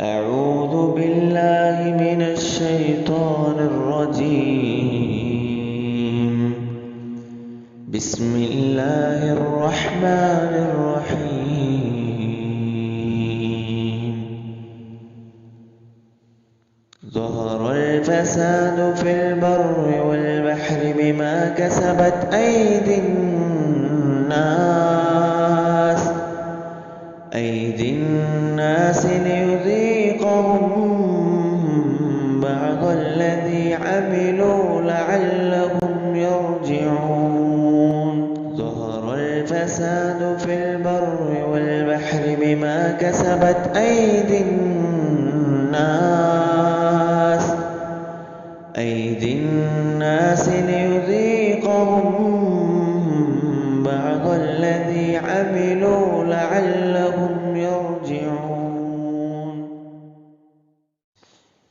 أعوذ بالله من الشيطان الرجيم. بسم الله الرحمن الرحيم. ظهر الفساد في البر والبحر بما كسبت أيدي الناس ليذيقهم بعض الذي عملوا لعلهم يرجعون. ظهر الفساد في البر والبحر بما كسبت أيدي الناس ليذيقهم بعض الذي عملوا لعلهم يرجعون.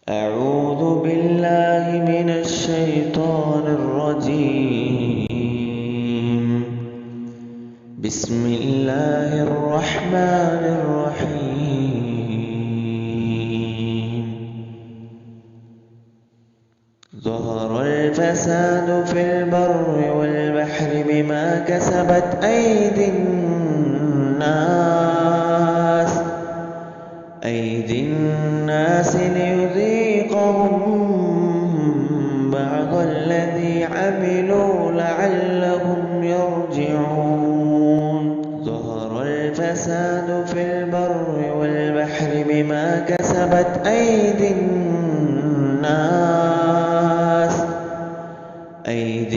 أعوذ بالله من الشيطان الرجيم. بسم الله الرحمن الرحيم. ظهر الفساد في البر والبحر بما كسبت أيدي الناس ليذيقهم بعض الذي عملوا لعلهم يرجعون. ظهر الفساد في البر والبحر بما كسبت أيدي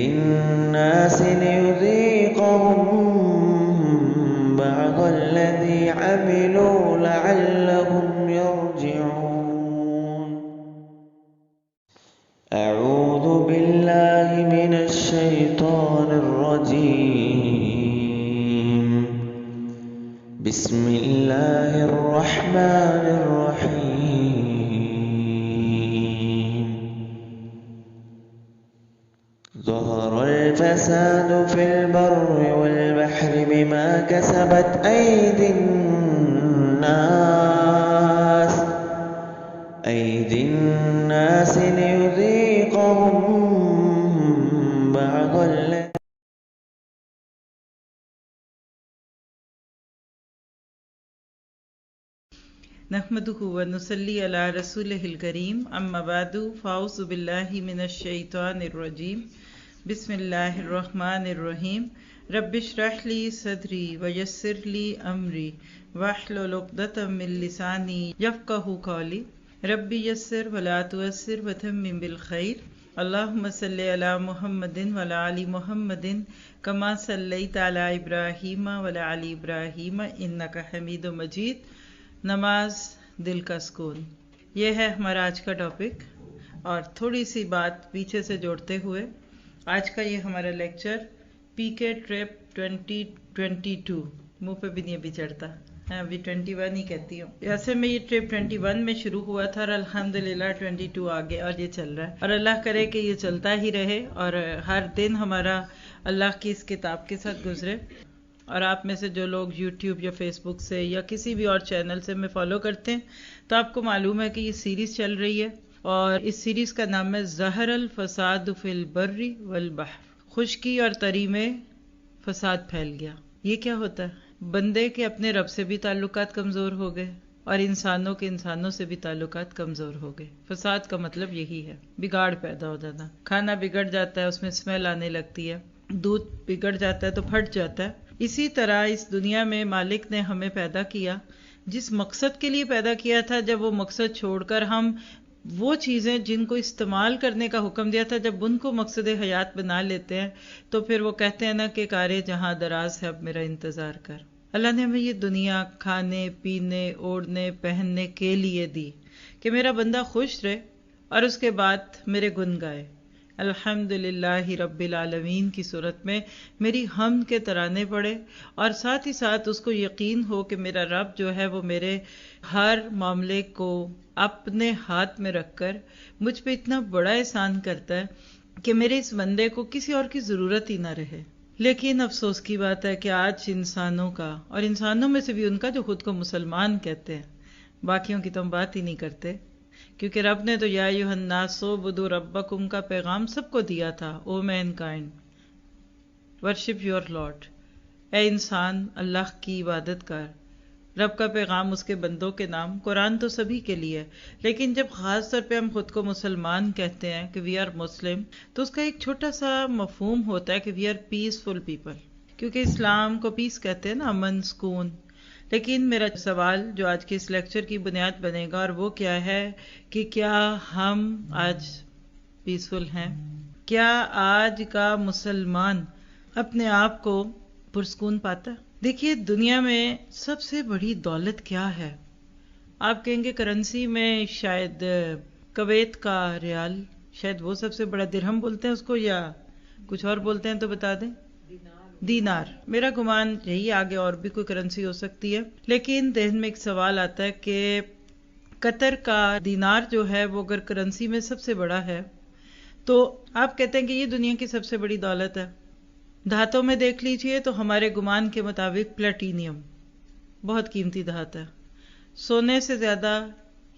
الناس ليذيقهم بعض الذي عملوا لعلهم يرجعون. أعوذ بالله من الشيطان الرجيم. بسم الله الرحمن الرحيم. ظهر الفساد في البر والبحر بما كسبت أيدي الناس ليذيقهم بعض الذي نحمده ونصلي على رسوله الكريم اما بعد فاعوذ بالله من الشيطان الرجيم. بسم الله الرحمن الرحيم. رب اشرح لي صدري ويسر لي امري واحلل عقدة من لساني يفقهوا قولي. رب يسر ولا تعسر وتمم بالخير. اللهم صل على محمد وعلى آل محمد كما صليت على ابراہیم وعلى آل ابراہیم انك حمید مجید. نماز دل کا سکون، یہ ہے ہمارا آج کا ٹاپک. اور تھوڑی سی بات پیچھے سے جوڑتے ہوئے آج کا یہ ہمارا لیکچر پی کے ٹرپ 2022 منہ پہ بھی نہیں ابھی چڑھتا ہے، ابھی 21 ہی کہتی ہوں. ایسے میں یہ ٹرپ 21 میں شروع ہوا تھا اور الحمدللہ 22 آگے اور یہ چل رہا ہے، اور اللہ کرے کہ یہ چلتا ہی رہے اور ہر دن ہمارا اللہ کی اس کتاب کے ساتھ گزرے. اور آپ میں سے جو لوگ یوٹیوب یا فیس بک سے یا کسی بھی اور چینل سے میں فالو کرتے ہیں تو آپ کو معلوم ہے کہ یہ سیریز چل رہی ہے، اور اس سیریز کا نام ہے ظہر الفساد فی البر والبحر. خشکی اور تری میں فساد پھیل گیا. یہ کیا ہوتا ہے؟ بندے کے اپنے رب سے بھی تعلقات کمزور ہو گئے اور انسانوں کے انسانوں سے بھی تعلقات کمزور ہو گئے. فساد کا مطلب یہی ہے، بگاڑ پیدا ہو جانا. کھانا بگڑ جاتا ہے، اس میں اسمیل آنے لگتی ہے. دودھ بگڑ جاتا ہے تو پھٹ جاتا ہے. اسی طرح اس دنیا میں مالک نے ہمیں پیدا کیا جس مقصد کے لیے پیدا کیا تھا. جب وہ مقصد چھوڑ کر ہم وہ چیزیں جن کو استعمال کرنے کا حکم دیا تھا، جب ان کو مقصد حیات بنا لیتے ہیں تو پھر وہ کہتے ہیں نا کہ کارے جہاں دراز ہے اب میرا انتظار کر. اللہ نے ہمیں یہ دنیا کھانے پینے اوڑھنے پہننے کے لیے دی کہ میرا بندہ خوش رہے اور اس کے بعد میرے گن گائے. الحمدللہ رب العالمین کی صورت میں میری حمد کے ترانے پڑے، اور ساتھ ہی ساتھ اس کو یقین ہو کہ میرا رب جو ہے وہ میرے ہر معاملے کو اپنے ہاتھ میں رکھ کر مجھ پہ اتنا بڑا احسان کرتا ہے کہ میرے اس بندے کو کسی اور کی ضرورت ہی نہ رہے. لیکن افسوس کی بات ہے کہ آج انسانوں کا، اور انسانوں میں سے بھی ان کا جو خود کو مسلمان کہتے ہیں، باقیوں کی تو ہم بات ہی نہیں کرتے، کیونکہ رب نے تو یا ایھا الناس اعبدوا ربکم کا پیغام سب کو دیا تھا. او main kind worship your lord, اے انسان اللہ کی عبادت کر. رب کا پیغام اس کے بندوں کے نام. قرآن تو سبھی کے لیے ہے، لیکن جب خاص طور پہ ہم خود کو مسلمان کہتے ہیں کہ وی آر مسلم، تو اس کا ایک چھوٹا سا مفہوم ہوتا ہے کہ وی آر پیسفل پیپل، کیونکہ اسلام کو پیس کہتے ہیں نا، امن، سکون. لیکن میرا سوال جو آج کے اس لیکچر کی بنیاد بنے گا، اور وہ کیا ہے کہ کیا ہم آج پیسفل ہیں؟ کیا آج کا مسلمان اپنے آپ کو پرسکون پاتا ہے؟ دیکھیے، دنیا میں سب سے بڑی دولت کیا ہے؟ آپ کہیں گے کرنسی میں شاید کویت کا ریال، شاید وہ سب سے بڑا. درہم بولتے ہیں اس کو یا کچھ اور بولتے ہیں تو بتا دیں. دینار. میرا گمان یہی، آگے اور بھی کوئی کرنسی ہو سکتی ہے. لیکن ذہن میں ایک سوال آتا ہے کہ قطر کا دینار جو ہے وہ اگر کرنسی میں سب سے بڑا ہے، تو آپ کہتے ہیں کہ یہ دنیا کی سب سے بڑی دولت ہے. دھاتوں میں دیکھ لیجئے تو ہمارے گمان کے مطابق پلیٹینیم بہت قیمتی دھات ہے. سونے سے زیادہ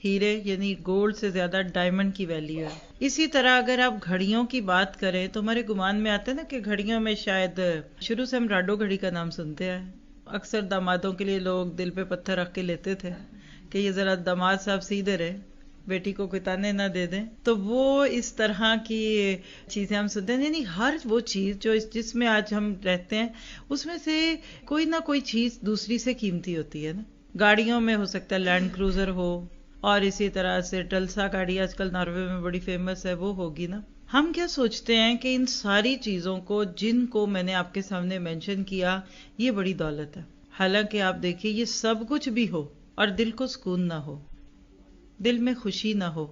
ہیرے یعنی گولڈ سے زیادہ ڈائمنڈ کی ویلیو ہے. اسی طرح اگر آپ گھڑیوں کی بات کریں تو ہمارے گمان میں آتا ہے نا کہ گھڑیوں میں شاید شروع سے ہم راڈو گھڑی کا نام سنتے ہیں. اکثر دامادوں کے لیے لوگ دل پہ پتھر رکھ کے لیتے تھے کہ یہ ذرا داماد صاحب سیدھے رہے، بیٹی کو کوئی تانے نہ دے دیں. تو وہ اس طرح کی چیزیں ہم سنتے ہیں. یعنی ہر وہ چیز جو جس میں آج ہم رہتے ہیں، اس میں سے کوئی نہ کوئی چیز دوسری سے قیمتی ہوتی ہے نا. گاڑیوں میں ہو سکتا ہے لینڈ کروزر ہو، اور اسی طرح سے ٹلسا گاڑی آج کل ناروے میں بڑی فیمس ہے، وہ ہوگی نا. ہم کیا سوچتے ہیں کہ ان ساری چیزوں کو جن کو میں نے آپ کے سامنے مینشن کیا، یہ بڑی دولت ہے. حالانکہ آپ دیکھیے یہ سب کچھ بھی ہو اور دل کو سکون نہ ہو، دل میں خوشی نہ ہو،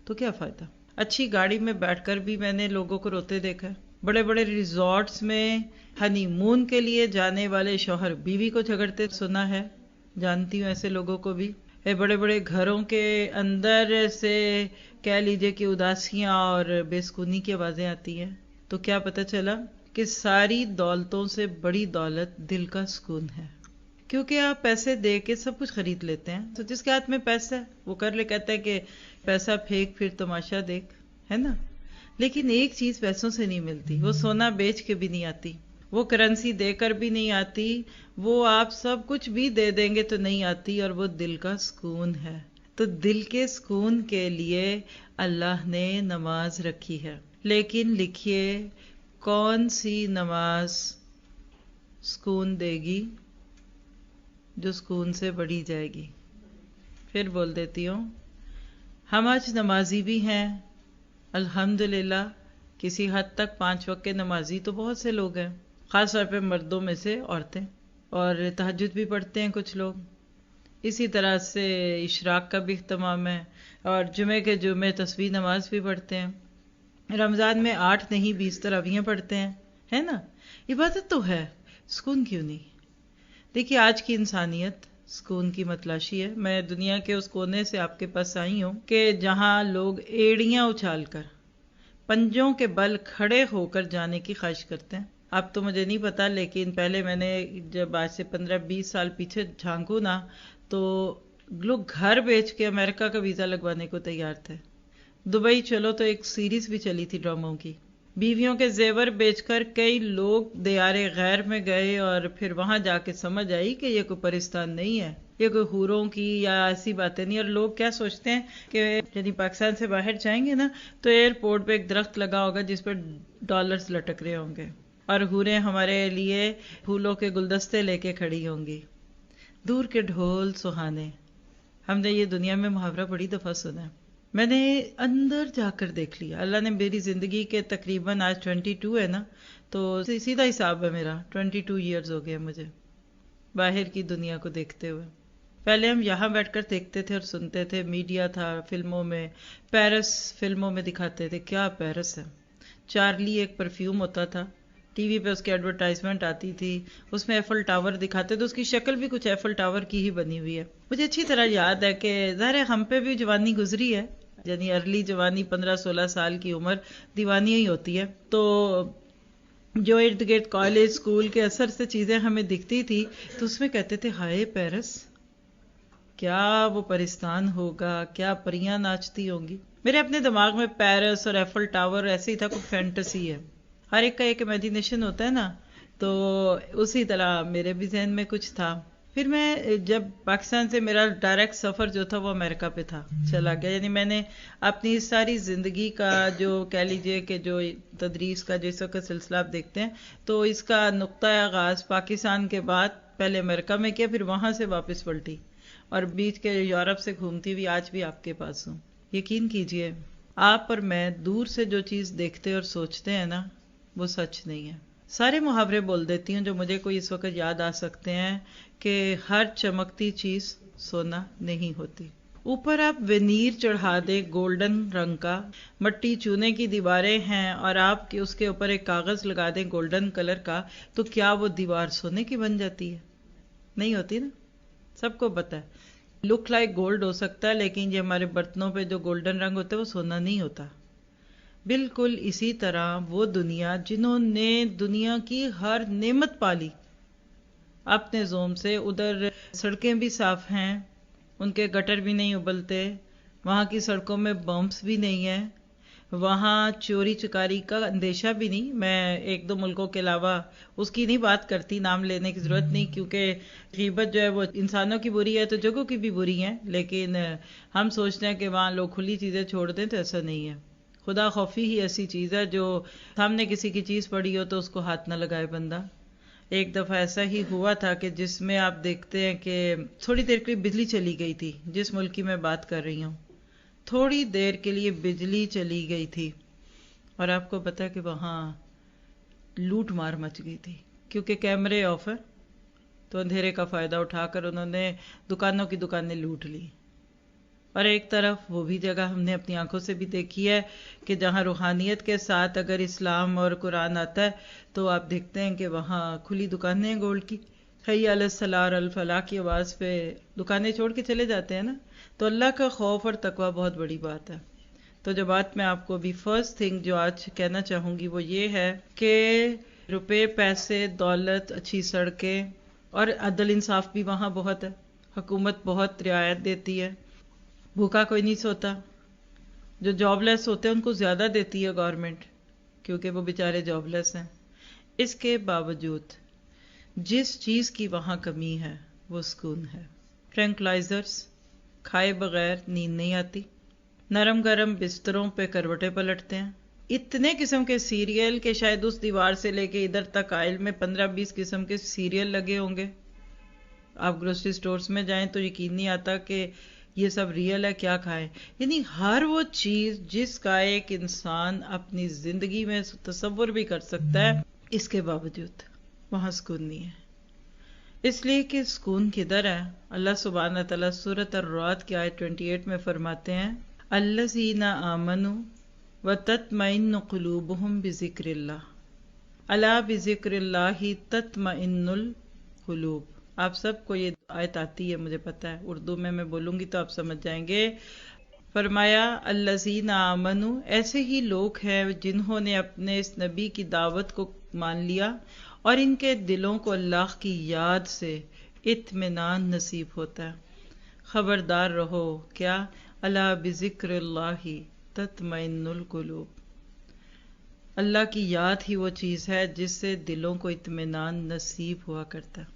تو کیا فائدہ؟ اچھی گاڑی میں بیٹھ کر بھی میں نے لوگوں کو روتے دیکھا ہے. بڑے بڑے ریزورٹس میں ہنی مون کے لیے جانے والے شوہر بیوی کو جھگڑتے سنا ہے، جانتی ہوں ایسے لوگوں کو بھی. بڑے بڑے گھروں کے اندر سے کہہ لیجئے کہ اداسیاں اور بے سکونی کی آوازیں آتی ہیں. تو کیا پتہ چلا کہ ساری دولتوں سے بڑی دولت دل کا سکون ہے. کیونکہ آپ پیسے دے کے سب کچھ خرید لیتے ہیں. تو جس کے ہاتھ میں پیسہ ہے وہ کر لے، کہتا ہے کہ پیسہ پھینک پھر تماشا دیکھ، ہے نا. لیکن ایک چیز پیسوں سے نہیں ملتی، وہ سونا بیچ کے بھی نہیں آتی، وہ کرنسی دے کر بھی نہیں آتی، وہ آپ سب کچھ بھی دے دیں گے تو نہیں آتی، اور وہ دل کا سکون ہے. تو دل کے سکون کے لیے اللہ نے نماز رکھی ہے. لیکن لکھیے کون سی نماز سکون دے گی؟ جو سکون سے بڑھی جائے گی. پھر بول دیتی ہوں، ہم آج نمازی بھی ہیں الحمدللہ، کسی حد تک 5 وقت کے نمازی تو بہت سے لوگ ہیں، خاص طور پہ مردوں میں سے عورتیں، اور تہجد بھی پڑھتے ہیں کچھ لوگ. اسی طرح سے اشراق کا بھی اہتمام ہے، اور جمعے کے جمعے تسبیح نماز بھی پڑھتے ہیں. رمضان میں 8 نہیں 20 تراویحیں پڑھتے ہیں، ہے نا. عبادت تو ہے، سکون کیوں نہیں؟ دیکھیے آج کی انسانیت سکون کی متلاشی ہے. میں دنیا کے اس کونے سے آپ کے پاس آئی ہوں کہ جہاں لوگ ایڑیاں اچھال کر پنجوں کے بل کھڑے ہو کر جانے کی خواہش کرتے ہیں. اب تو مجھے نہیں پتا، لیکن پہلے میں نے جب آج سے 15-20 سال پیچھے جھانکوں نا، تو لوگ گھر بیچ کے امریکہ کا ویزا لگوانے کو تیار تھے. دبئی چلو تو ایک سیریز بھی چلی تھی ڈراموں کی. بیویوں کے زیور بیچ کر کئی لوگ دیار غیر میں گئے، اور پھر وہاں جا کے سمجھ آئی کہ یہ کوئی پرستان نہیں ہے، یہ کوئی حوروں کی یا ایسی باتیں نہیں. اور لوگ کیا سوچتے ہیں کہ یعنی پاکستان سے باہر جائیں گے نا تو ایئرپورٹ پہ ایک درخت لگا ہوگا جس پہ ڈالرز لٹک رہے ہوں گے، اور حوریں ہمارے لیے پھولوں کے گلدستے لے کے کھڑی ہوں گی. دور کے ڈھول سہانے. ہم نے یہ دنیا میں محاورہ بڑی دفعہ سنا ہے. میں نے اندر جا کر دیکھ لیا. اللہ نے میری زندگی کے تقریباً آج 22 ہے نا، تو سیدھا حساب ہے میرا 22 ایئرز ہو گئے مجھے باہر کی دنیا کو دیکھتے ہوئے. پہلے ہم یہاں بیٹھ کر دیکھتے تھے اور سنتے تھے، میڈیا تھا، فلموں میں پیرس فلموں میں دکھاتے تھے. کیا پیرس ہے! چارلی ایک پرفیوم ہوتا تھا، ٹی وی پہ اس کی ایڈورٹائزمنٹ آتی تھی، اس میں ایفل ٹاور دکھاتے تھے، اس کی شکل بھی کچھ ایفل ٹاور کی ہی بنی ہوئی ہے. مجھے اچھی طرح یاد ہے کہ ظاہر ہم پہ بھی جوانی گزری ہے، یعنی ارلی جوانی 15-16 سال کی عمر دیوانی ہی ہوتی ہے. تو جو ارد گرد کالج اسکول کے اثر سے چیزیں ہمیں دکھتی تھی تو اس میں کہتے تھے ہائے پیرس. کیا وہ پرستان ہوگا، کیا پریاں ناچتی ہوں گی. میرے اپنے دماغ میں پیرس اور ایفل ٹاور ایسے ہی تھا، کوئی فینٹیسی ہے. ہر ایک کا ایک امیجینیشن ہوتا ہے نا، تو اسی طرح میرے بھی ذہن میں کچھ تھا. پھر میں جب پاکستان سے میرا ڈائریکٹ سفر جو تھا وہ امریکہ پہ تھا، چلا گیا. یعنی میں نے اپنی ساری زندگی کا جو کہہ لیجئے کہ جو تدریس کا جیسا کا سلسلہ آپ دیکھتے ہیں، تو اس کا نقطۂ آغاز پاکستان کے بعد پہلے امریکہ میں کیا، پھر وہاں سے واپس پلٹی اور بیچ کے یورپ سے گھومتی ہوئی آج بھی آپ کے پاس ہوں. یقین کیجئے آپ اور میں دور سے جو چیز دیکھتے اور سوچتے ہیں نا، وہ سچ نہیں ہے. سارے محاورے بول دیتی ہوں جو مجھے کوئی اس وقت یاد آ سکتے ہیں، کہ ہر چمکتی چیز سونا نہیں ہوتی. اوپر آپ وینیر چڑھا دے گولڈن رنگ کا، مٹی چونے کی دیواریں ہیں اور آپ اس کے اوپر ایک کاغذ لگا دیں گولڈن کلر کا، تو کیا وہ دیوار سونے کی بن جاتی ہے؟ نہیں ہوتی نا. سب کو پتا ہے لک لائک گولڈ ہو سکتا ہے، لیکن یہ ہمارے برتنوں پہ جو گولڈن رنگ ہوتا ہے وہ سونا نہیں ہوتا. بالکل اسی طرح وہ دنیا جنہوں نے دنیا کی ہر نعمت پالی اپنے زوم سے، ادھر سڑکیں بھی صاف ہیں، ان کے گٹر بھی نہیں ابلتے، وہاں کی سڑکوں میں بمپس بھی نہیں ہیں، وہاں چوری چکاری کا اندیشہ بھی نہیں. میں ایک دو ملکوں کے علاوہ اس کی نہیں بات کرتی، نام لینے کی ضرورت نہیں، کیونکہ غیبت جو ہے وہ انسانوں کی بری ہے تو جگہوں کی بھی بری ہے. لیکن ہم سوچتے ہیں کہ وہاں لوگ کھلی چیزیں چھوڑ دیں، تو ایسا نہیں ہے. خدا خوفی ہی ایسی چیز ہے جو سامنے کسی کی چیز پڑی ہو تو اس کو ہاتھ نہ لگائے بندہ. ایک دفعہ ایسا ہی ہوا تھا کہ جس میں آپ دیکھتے ہیں کہ تھوڑی دیر کے لیے بجلی چلی گئی تھی، جس ملک کی میں بات کر رہی ہوں تھوڑی دیر کے لیے بجلی چلی گئی تھی، اور آپ کو پتا کہ وہاں لوٹ مار مچ گئی تھی، کیونکہ کیمرے آف ہے تو اندھیرے کا فائدہ اٹھا کر انہوں نے دکانوں کی دکانیں لوٹ لی. اور ایک طرف وہ بھی جگہ ہم نے اپنی آنکھوں سے بھی دیکھی ہے کہ جہاں روحانیت کے ساتھ اگر اسلام اور قرآن آتا ہے تو آپ دیکھتے ہیں کہ وہاں کھلی دکانیں ہیں گولڈ کی، حی علی الصلاۃ الفلاح کی آواز پہ دکانیں چھوڑ کے چلے جاتے ہیں نا. تو اللہ کا خوف اور تقوی بہت بڑی بات ہے. تو جو بات میں آپ کو بھی فرسٹ تھنگ جو آج کہنا چاہوں گی وہ یہ ہے کہ روپے، پیسے، دولت، اچھی سڑکیں اور عدل انصاف بھی وہاں بہت ہے. حکومت بہت رعایت دیتی ہے، بھوکا کوئی نہیں سوتا. جو جاب لیس ہوتے ہیں ان کو زیادہ دیتی ہے گورنمنٹ، کیونکہ وہ بیچارے جاب لیس ہیں. اس کے باوجود جس چیز کی وہاں کمی ہے وہ سکون ہے. ٹرینکلائزرز کھائے بغیر نیند نہیں آتی، نرم گرم بستروں پہ کروٹیں پلٹتے ہیں، اتنے قسم کے سیریل کہ شاید اس دیوار سے لے کے ادھر تک آئل میں 15-20 قسم کے سیریل لگے ہوں گے. آپ گروسری سٹورز میں جائیں تو یقین نہیں آتا کہ یہ سب ریئل ہے، کیا کھائیں. یعنی ہر وہ چیز جس کا ایک انسان اپنی زندگی میں تصور بھی کر سکتا ہے، اس کے باوجود وہاں سکون نہیں ہے. اس لیے کہ سکون کدھر ہے؟ اللہ سبحانہ تعالیٰ سورۃ الرعد کی آیت 28 میں فرماتے ہیں الذین آمنوا وتطمئن قلوبہم بذکر اللہ، الا بذکر اللہ تطمئن القلوب. آپ سب کو یہ آیت آتی ہے، مجھے پتا ہے، اردو میں بولوں گی تو آپ سمجھ جائیں گے. فرمایا الذین آمنوا، ایسے ہی لوگ ہیں جنہوں نے اپنے اس نبی کی دعوت کو مان لیا اور ان کے دلوں کو اللہ کی یاد سے اطمینان نصیب ہوتا ہے. خبردار رہو، کیا؟ الا بذکر اللہ تطمئن القلوب. اللہ کی یاد ہی وہ چیز ہے جس سے دلوں کو اطمینان نصیب ہوا کرتا ہے.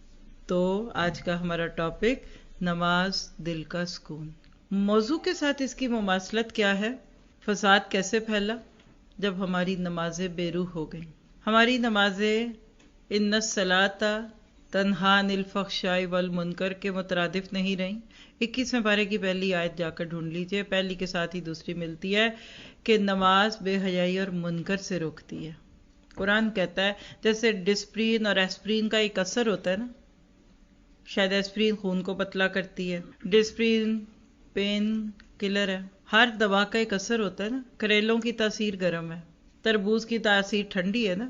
تو آج کا ہمارا ٹاپک نماز دل کا سکون. موضوع کے ساتھ اس کی مماثلت کیا ہے؟ فساد کیسے پھیلا جب ہماری نمازیں بے روح ہو گئیں. ہماری نمازیں ان الصلاۃ تنہی عن الفحشاء والمنکر کے مترادف نہیں رہیں. 21ویں پارے کی پہلی آیت جا کر ڈھونڈ لیجئے، پہلی کے ساتھ ہی دوسری ملتی ہے کہ نماز بے حیائی اور منکر سے روکتی ہے. قرآن کہتا ہے جیسے ڈسپرین اور ایسپرین کا ایک اثر ہوتا ہے نا، شاید ایسپرین خون کو پتلا کرتی ہے، ڈسپرین پین کلر ہے. ہر دوا کا ایک اثر ہوتا ہے نا. کریلوں کی تاثیر گرم ہے، تربوز کی تاثیر ٹھنڈی ہے نا.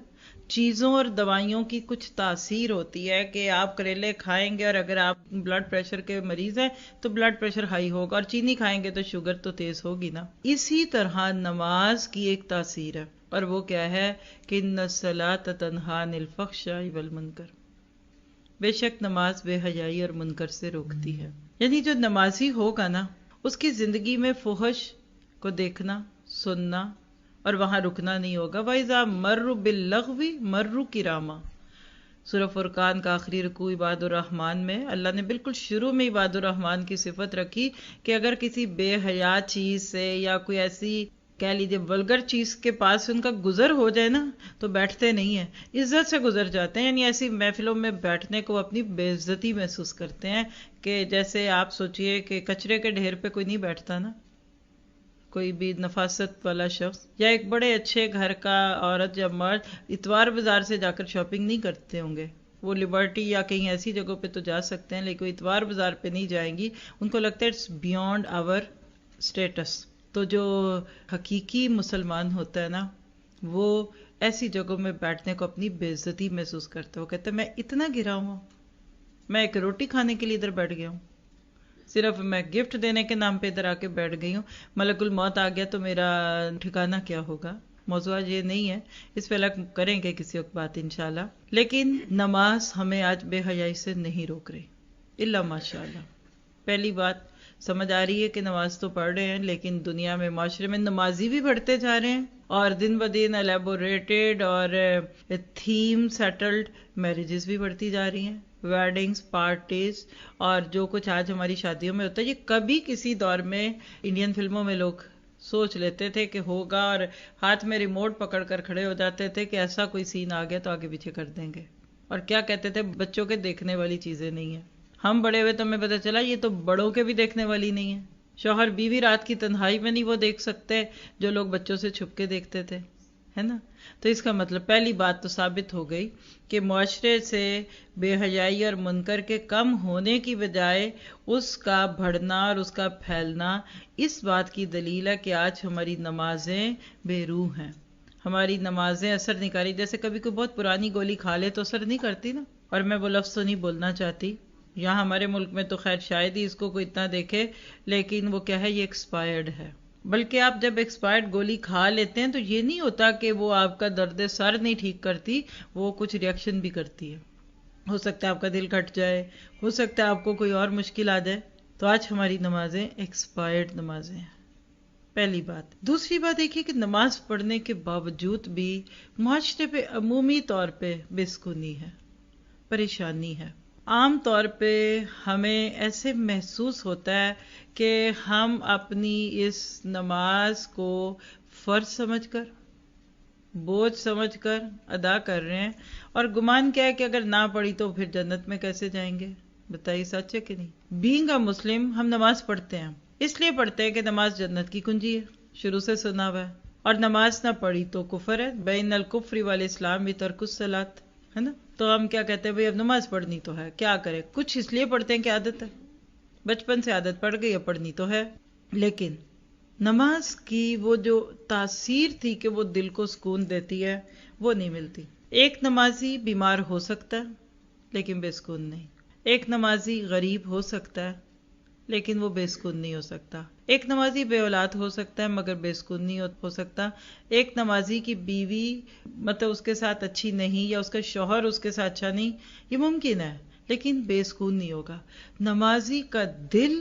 چیزوں اور دوائیوں کی کچھ تاثیر ہوتی ہے کہ آپ کریلے کھائیں گے اور اگر آپ بلڈ پریشر کے مریض ہیں تو بلڈ پریشر ہائی ہوگا، اور چینی کھائیں گے تو شوگر تو تیز ہوگی نا. اسی طرح نماز کی ایک تاثیر ہے، اور وہ کیا ہے کہ ان الصلاۃ تنہی عن الفحشاء والمنکر. بے شک نماز بے حیائی اور منکر سے روکتی ہے. یعنی جو نمازی ہوگا نا، اس کی زندگی میں فحش کو دیکھنا، سننا اور وہاں رکنا نہیں ہوگا. وَإِذَا مَرُّوا بِاللَّغْوِ مَرُّوا كِرَامًا. سورہ فرقان کا آخری رکوع عباد الرحمن میں اللہ نے بالکل شروع میں عباد الرحمن کی صفت رکھی کہ اگر کسی بے حیا چیز سے یا کوئی ایسی کہہ لیجیے ولگر چیز کے پاس سے ان کا گزر ہو جائے نا تو بیٹھتے نہیں ہیں، عزت سے گزر جاتے ہیں. یعنی ایسی محفلوں میں بیٹھنے کو اپنی بے عزتی محسوس کرتے ہیں کہ جیسے آپ سوچئے کہ کچرے کے ڈھیر پہ کوئی نہیں بیٹھتا نا، کوئی بھی نفاست والا شخص یا ایک بڑے اچھے گھر کا عورت یا مرد اتوار بازار سے جا کر شاپنگ نہیں کرتے ہوں گے. وہ لبرٹی یا کہیں ایسی جگہوں پہ تو جا سکتے ہیں لیکن اتوار بازار پہ نہیں جائیں گی، ان کو لگتا ہے اٹس بیونڈ آور اسٹیٹس. تو جو حقیقی مسلمان ہوتا ہے نا وہ ایسی جگہوں میں بیٹھنے کو اپنی بے عزتی محسوس کرتا ہے. وہ کہتا ہے میں اتنا گرا ہوں، میں ایک روٹی کھانے کے لیے ادھر بیٹھ گیا ہوں، صرف میں گفٹ دینے کے نام پہ ادھر آ کے بیٹھ گئی ہوں، ملک الموت آ گیا تو میرا ٹھکانہ کیا ہوگا. موضوع آج یہ نہیں ہے، اس پہ الگ کریں گے کسی وقت بات انشاءاللہ. لیکن نماز ہمیں آج بے حیائی سے نہیں روک رہی الا ماشاءاللہ. پہلی بات سمجھ آ رہی ہے کہ نماز تو پڑھ رہے ہیں لیکن دنیا میں معاشرے میں نمازی بھی بڑھتے جا رہے ہیں اور دن بدن الیبوریٹڈ اور تھیم سیٹلڈ میرجز بھی بڑھتی جا رہی ہیں، ویڈنگز، پارٹیز اور جو کچھ آج ہماری شادیوں میں ہوتا ہے. یہ کبھی کسی دور میں انڈین فلموں میں لوگ سوچ لیتے تھے کہ ہوگا اور ہاتھ میں ریموٹ پکڑ کر کھڑے ہو جاتے تھے کہ ایسا کوئی سین آ گیا تو آگے پیچھے کر دیں گے. اور کیا کہتے تھے بچوں کے دیکھنے والی چیزیں نہیں ہیں. ہم بڑے ہوئے تو ہمیں پتہ چلا یہ تو بڑوں کے بھی دیکھنے والی نہیں ہے. شوہر بیوی رات کی تنہائی میں نہیں وہ دیکھ سکتے جو لوگ بچوں سے چھپ کے دیکھتے تھے، ہے نا. تو اس کا مطلب پہلی بات تو ثابت ہو گئی کہ معاشرے سے بے حیائی اور منکر کے کم ہونے کی بجائے اس کا بڑھنا اور اس کا پھیلنا اس بات کی دلیل ہے کہ آج ہماری نمازیں بے روح ہیں. ہماری نمازیں اثر نہیں کر رہی. جیسے کبھی کوئی بہت پرانی گولی کھا لے تو اثر نہیں کرتی نا. اور میں وہ لفظ تو نہیں بولنا چاہتی، یہاں ہمارے ملک میں تو خیر شاید ہی اس کو کوئی اتنا دیکھے، لیکن وہ کیا ہے، یہ ایکسپائرڈ ہے. بلکہ آپ جب ایکسپائرڈ گولی کھا لیتے ہیں تو یہ نہیں ہوتا کہ وہ آپ کا درد سر نہیں ٹھیک کرتی، وہ کچھ ریئیکشن بھی کرتی ہے. ہو سکتا ہے آپ کا دل کٹ جائے، ہو سکتا ہے آپ کو کوئی اور مشکل آ جائے. تو آج ہماری نمازیں ایکسپائرڈ نمازیں ہیں، پہلی بات. دوسری بات دیکھیے کہ نماز پڑھنے کے باوجود بھی معاشرے پہ عمومی طور پہ بے سکونی ہے، پریشانی ہے. عام طور پہ ہمیں ایسے محسوس ہوتا ہے کہ ہم اپنی اس نماز کو فرض سمجھ کر، بوجھ سمجھ کر ادا کر رہے ہیں اور گمان کیا ہے کہ اگر نہ پڑھی تو پھر جنت میں کیسے جائیں گے. بتائیے سچ ہے کہ نہیں. بینگ اے مسلم ہم نماز پڑھتے ہیں، اس لیے پڑھتے ہیں کہ نماز جنت کی کنجی ہے، شروع سے سنا ہوا ہے. اور نماز نہ پڑھی تو کفر ہے. بین الکفر والاسلام بھی ترک الصلاۃ، ہے نا. تو ہم کیا کہتے ہیں بھئی اب نماز پڑھنی تو ہے، کیا کرے. کچھ اس لیے پڑھتے ہیں کہ عادت ہے، بچپن سے عادت پڑ گئی، اب پڑھنی تو ہے. لیکن نماز کی وہ جو تاثیر تھی کہ وہ دل کو سکون دیتی ہے وہ نہیں ملتی. ایک نمازی بیمار ہو سکتا ہے لیکن بے سکون نہیں. ایک نمازی غریب ہو سکتا ہے لیکن وہ بے سکون نہیں ہو سکتا. ایک نمازی بے اولاد ہو سکتا ہے مگر بے سکون نہیں ہو سکتا. ایک نمازی کی بیوی مطلب اس کے ساتھ اچھی نہیں یا اس کا شوہر اس کے ساتھ اچھا نہیں، یہ ممکن ہے لیکن بے سکون نہیں ہوگا. نمازی کا دل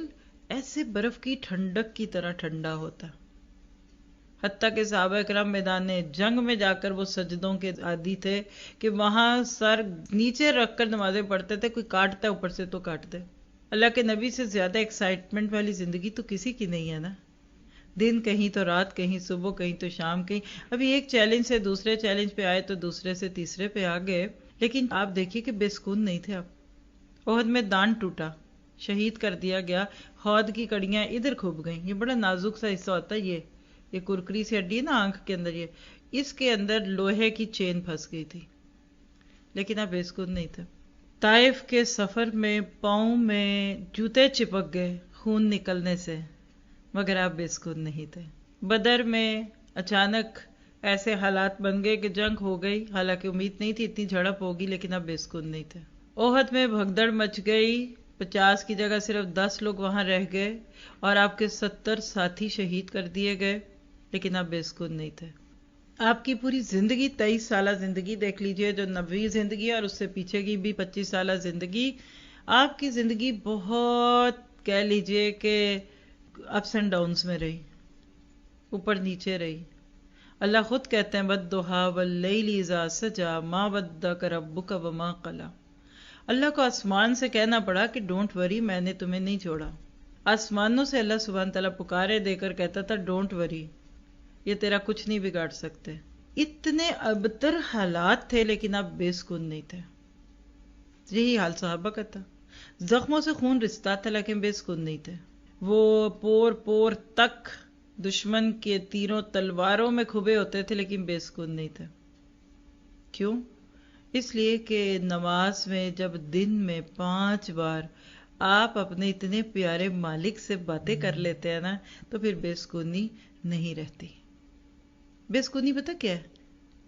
ایسے برف کی ٹھنڈک کی طرح ٹھنڈا ہوتا. حتیٰ کہ صحابہ کرام میدان جنگ میں جا کر وہ سجدوں کے عادی تھے کہ وہاں سر نیچے رکھ کر نمازیں پڑھتے تھے. کوئی کاٹتا ہے اوپر سے تو کاٹ دے. اللہ کے نبی سے زیادہ ایکسائٹمنٹ والی زندگی تو کسی کی نہیں ہے نا. دن کہیں تو رات، کہیں صبح، کہیں تو شام، کہیں ابھی ایک چیلنج سے دوسرے چیلنج پہ آئے تو دوسرے سے تیسرے پہ آ گئے. لیکن آپ دیکھیے کہ بے سکون نہیں تھے آپ. احد میں دان ٹوٹا، شہید کر دیا گیا، ہود کی کڑیاں ادھر کھب گئیں. یہ بڑا نازک سا حصہ ہوتا ہے، یہ کرکری سی ہڈی ہے نا آنکھ کے اندر، یہ اس کے اندر لوہے کی چین پھنس گئی تھی لیکن آپ بے سکون نہیں تھے. طائف کے سفر میں پاؤں میں جوتے چپک گئے خون نکلنے سے مگر آپ بے سکون نہیں تھے. بدر میں اچانک ایسے حالات بن گئے کہ جنگ ہو گئی، حالانکہ امید نہیں تھی اتنی جھڑپ ہوگی لیکن آپ بے سکون نہیں تھے. احد میں بھگدڑ مچ گئی، 50 کی جگہ صرف 10 لوگ وہاں رہ گئے اور آپ کے 70 ساتھی شہید کر دیے گئے لیکن آپ بے سکون نہیں تھے. آپ کی پوری زندگی 23 سالہ زندگی دیکھ لیجئے جو نبوی زندگی ہے اور اس سے پیچھے کی بھی 25 سالہ زندگی، آپ کی زندگی بہت کہہ لیجئے کہ اپس اینڈ ڈاؤنس میں رہی، اوپر نیچے رہی. اللہ خود کہتے ہیں وَالضُّحَىٰ وَاللَّيْلِ إِذَا سَجَىٰ مَا وَدَّعَكَ رَبُّكَ وَمَا قَلَىٰ. اللہ کو آسمان سے کہنا پڑا کہ ڈونٹ وری، میں نے تمہیں نہیں چھوڑا. آسمانوں سے اللہ سبحانہ تعالیٰ پکارے دے کر کہتا تھا ڈونٹ وری، یہ تیرا کچھ نہیں بگاڑ سکتے. اتنے ابتر حالات تھے لیکن آپ بے سکون نہیں تھے. یہی حال صحابہ کا تھا. زخموں سے خون رستا تھا لیکن بے سکون نہیں تھے. وہ پور پور تک دشمن کے تیروں تلواروں میں کھبے ہوتے تھے لیکن بے سکون نہیں تھے. کیوں؟ اس لیے کہ نماز میں جب دن میں 5 بار آپ اپنے اتنے پیارے مالک سے باتیں کر لیتے ہیں نا تو پھر بے سکونی نہیں رہتی. بے سکونی پتہ کیا ہے؟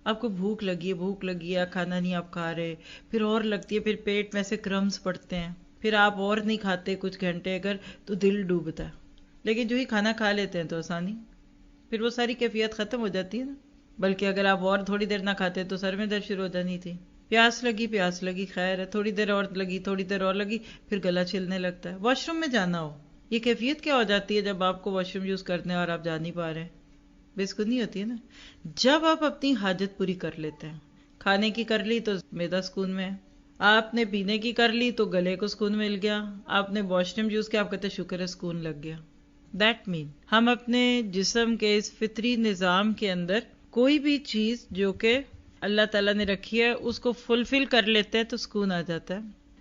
آپ کو بھوک لگی ہے، کھانا نہیں آپ کھا رہے، پھر اور لگتی ہے، پھر پیٹ میں سے کرمز پڑتے ہیں، پھر آپ اور نہیں کھاتے کچھ گھنٹے اگر تو دل ڈوبتا ہے. لیکن جو ہی کھانا کھا لیتے ہیں تو آسانی، پھر وہ ساری کیفیت ختم ہو جاتی ہے نا. بلکہ اگر آپ اور تھوڑی دیر نہ کھاتے تو سر میں درد شروع ہو جانی تھی. پیاس لگی خیر ہے، تھوڑی دیر اور لگی پھر گلا چھلنے لگتا ہے. واش روم میں جانا ہو، یہ کیفیت کیا ہو جاتی ہے جب آپ کو واش روم یوز کرنے اور آپ جا نہیں پا رہے ہیں؟ بے سکونی ہوتی ہے نا. جب آپ اپنی حاجت پوری کر لیتے ہیں، کھانے کی کر لی تو معدہ سکون میں ہے، آپ نے پینے کی کر لی تو گلے کو سکون مل گیا، آپ نے واش روم یوز کیا، آپ کہتے ہیں شکر ہے سکون لگ گیا. دیٹ مین ہم اپنے جسم کے اس فطری نظام کے اندر کوئی بھی چیز جو کہ اللہ تعالیٰ نے رکھی ہے اس کو فلفل کر لیتے ہیں تو سکون آ جاتا ہے.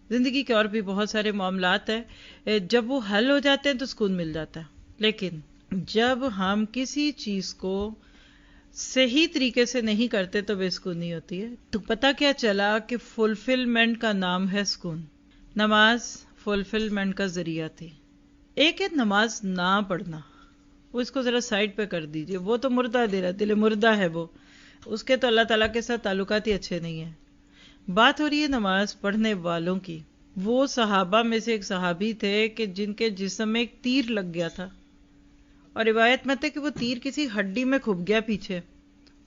زندگی کے اور بھی بہت سارے معاملات ہیں، جب وہ حل ہو جاتے ہیں تو سکون مل جاتا ہے. لیکن جب ہم کسی چیز کو صحیح طریقے سے نہیں کرتے تو بے سکونی ہوتی ہے. تو پتہ کیا چلا کہ فلفلمنٹ کا نام ہے سکون. نماز فلفلمنٹ کا ذریعہ تھی. ایک ہے نماز نہ پڑھنا، وہ اس کو ذرا سائڈ پہ کر دیجئے، وہ تو مردہ دل مردہ ہے، وہ اس کے تو اللہ تعالیٰ کے ساتھ تعلقات ہی اچھے نہیں ہیں. بات ہو رہی ہے نماز پڑھنے والوں کی. وہ صحابہ میں سے ایک صحابی تھے کہ جن کے جسم میں ایک تیر لگ گیا تھا، اور روایت میں تھے کہ وہ تیر کسی ہڈی میں کھب گیا، پیچھے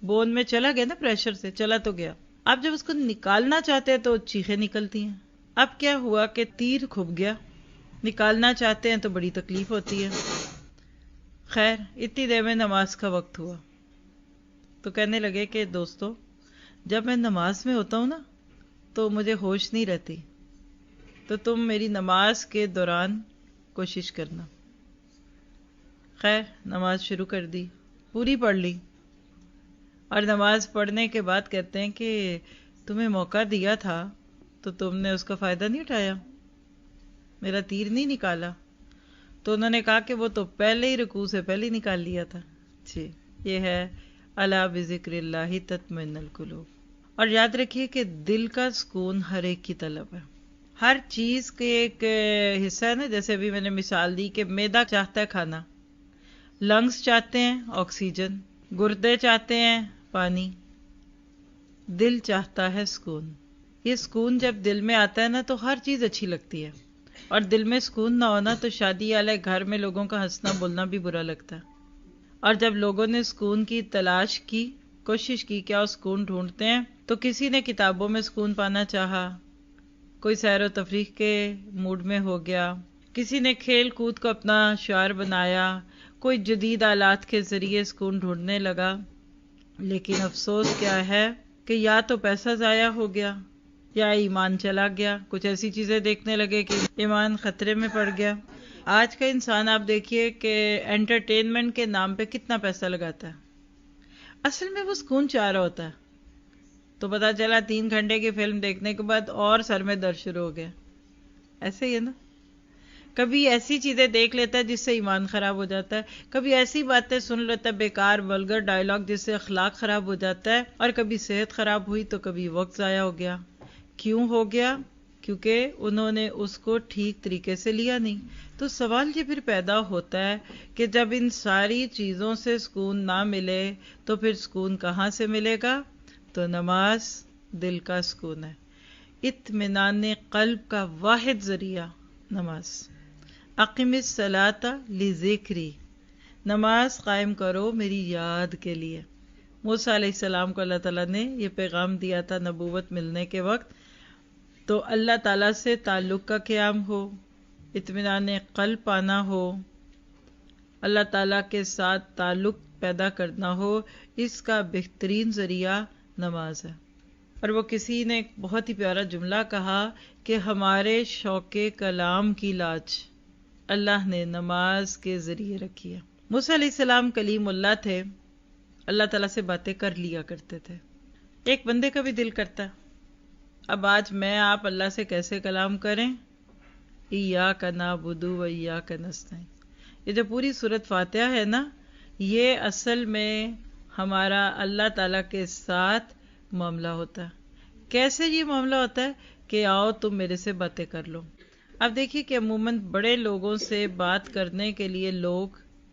بون میں چلا گیا نا، پریشر سے چلا تو گیا. آپ جب اس کو نکالنا چاہتے ہیں تو چیخیں نکلتی ہیں. اب کیا ہوا کہ تیر کھب گیا، نکالنا چاہتے ہیں تو بڑی تکلیف ہوتی ہے. خیر اتنی دیر میں نماز کا وقت ہوا تو کہنے لگے کہ دوستو، جب میں نماز میں ہوتا ہوں نا تو مجھے ہوش نہیں رہتی، تو تم میری نماز کے دوران کوشش کرنا. خیر نماز شروع کر دی، پوری پڑھ لی، اور نماز پڑھنے کے بعد کہتے ہیں کہ تمہیں موقع دیا تھا تو تم نے اس کا فائدہ نہیں اٹھایا، میرا تیر نہیں نکالا. تو انہوں نے کہا کہ وہ تو پہلے ہی رکوع سے پہلے ہی نکال لیا تھا. جی یہ ہے الا بذکر اللہ تطمئن القلوب. اور یاد رکھیے کہ دل کا سکون ہر ایک کی طلب ہے. ہر چیز کے ایک حصہ ہے نا، جیسے ابھی میں نے مثال دی کہ معدہ چاہتا ہے کھانا، لنگز چاہتے ہیں آکسیجن، گردے چاہتے ہیں پانی، دل چاہتا ہے سکون. یہ سکون جب دل میں آتا ہے نا تو ہر چیز اچھی لگتی ہے، اور دل میں سکون نہ ہونا تو شادی والے گھر میں لوگوں کا ہنسنا بولنا بھی برا لگتا ہے. اور جب لوگوں نے سکون کی تلاش کی، کوشش کی کیا وہ سکون ڈھونڈتے ہیں، تو کسی نے کتابوں میں سکون پانا چاہا، کوئی سیر و تفریح کے موڈ میں ہو گیا، کسی نے کھیل کود کو اپنا شعار بنایا، کوئی جدید آلات کے ذریعے سکون ڈھونڈنے لگا. لیکن افسوس کیا ہے کہ یا تو پیسہ ضائع ہو گیا یا ایمان چلا گیا. کچھ ایسی چیزیں دیکھنے لگے کہ ایمان خطرے میں پڑ گیا. آج کا انسان آپ دیکھیے کہ انٹرٹینمنٹ کے نام پہ کتنا پیسہ لگاتا ہے، اصل میں وہ سکون چاہ رہا ہوتا ہے. تو پتا چلا 3 گھنٹے کی فلم دیکھنے کے بعد اور سر میں درد شروع ہو گیا. ایسے ہی ہے نا، کبھی ایسی چیزیں دیکھ لیتا ہے جس سے ایمان خراب ہو جاتا ہے، کبھی ایسی باتیں سن لیتا ہے بیکار ولگر ڈائلاگ جس سے اخلاق خراب ہو جاتا ہے، اور کبھی صحت خراب ہوئی تو کبھی وقت ضائع ہو گیا. کیوں ہو گیا؟ کیونکہ انہوں نے اس کو ٹھیک طریقے سے لیا نہیں. تو سوال یہ پھر پیدا ہوتا ہے کہ جب ان ساری چیزوں سے سکون نہ ملے تو پھر سکون کہاں سے ملے گا؟ تو نماز دل کا سکون ہے، اطمینان قلب کا واحد ذریعہ نماز. اقم الصلاۃ لذکری، نماز قائم کرو میری یاد کے لیے. موسیٰ علیہ السلام کو اللہ تعالیٰ نے یہ پیغام دیا تھا نبوت ملنے کے وقت، تو اللہ تعالیٰ سے تعلق کا قیام ہو، اطمینان قلب پانا ہو، اللہ تعالیٰ کے ساتھ تعلق پیدا کرنا ہو، اس کا بہترین ذریعہ نماز ہے۔ اور وہ کسی نے ایک بہت ہی پیارا جملہ کہا کہ ہمارے شوق کلام کی لاج اللہ نے نماز کے ذریعے رکھی ہے۔ موسیٰ علیہ السلام کلیم اللہ تھے، اللہ تعالیٰ سے باتیں کر لیا کرتے تھے۔ ایک بندے کا بھی دل کرتا ہے اب آج میں آپ اللہ سے کیسے کلام کریں؟ ایاک نعبد و ایاک نستعین۔ یہ جو پوری سورۃ فاتحہ ہے نا، یہ اصل میں ہمارا اللہ تعالیٰ کے ساتھ معاملہ ہوتا ہے۔ کیسے یہ معاملہ ہوتا ہے کہ آؤ تم میرے سے باتیں کر لو۔ اب دیکھیے کہ عموماً بڑے لوگوں سے بات کرنے کے لیے لوگ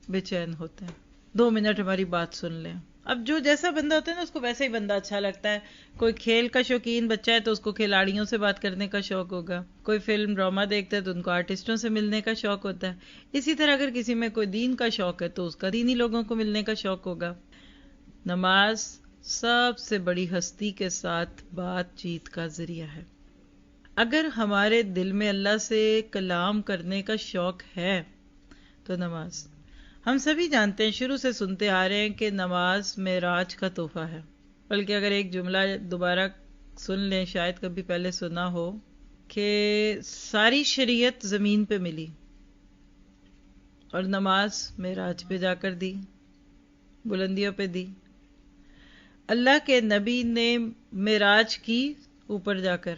بے چین ہوتے ہیں، 2 منٹ ہماری بات سن لیں۔ اب جو جیسا بندہ ہوتا ہے نا، اس کو ویسا ہی بندہ اچھا لگتا ہے۔ کوئی کھیل کا شوقین بچہ ہے تو اس کو کھلاڑیوں سے بات کرنے کا شوق ہوگا، کوئی فلم ڈرامہ دیکھتا ہے تو ان کو آرٹسٹوں سے ملنے کا شوق ہوتا ہے۔ اسی طرح اگر کسی میں کوئی دین کا شوق ہے تو اس کا دینی لوگوں کو ملنے کا شوق ہوگا۔ نماز سب سے بڑی ہستی کے ساتھ بات چیت کا ذریعہ ہے۔ اگر ہمارے دل میں اللہ سے کلام کرنے کا شوق ہے تو نماز، ہم سبھی جانتے ہیں، شروع سے سنتے آ رہے ہیں کہ نماز معراج کا تحفہ ہے۔ بلکہ اگر ایک جملہ دوبارہ سن لیں، شاید کبھی پہلے سنا ہو، کہ ساری شریعت زمین پہ ملی اور نماز معراج پہ جا کر دی، بلندیوں پہ دی۔ اللہ کے نبی نے معراج کی اوپر جا کر،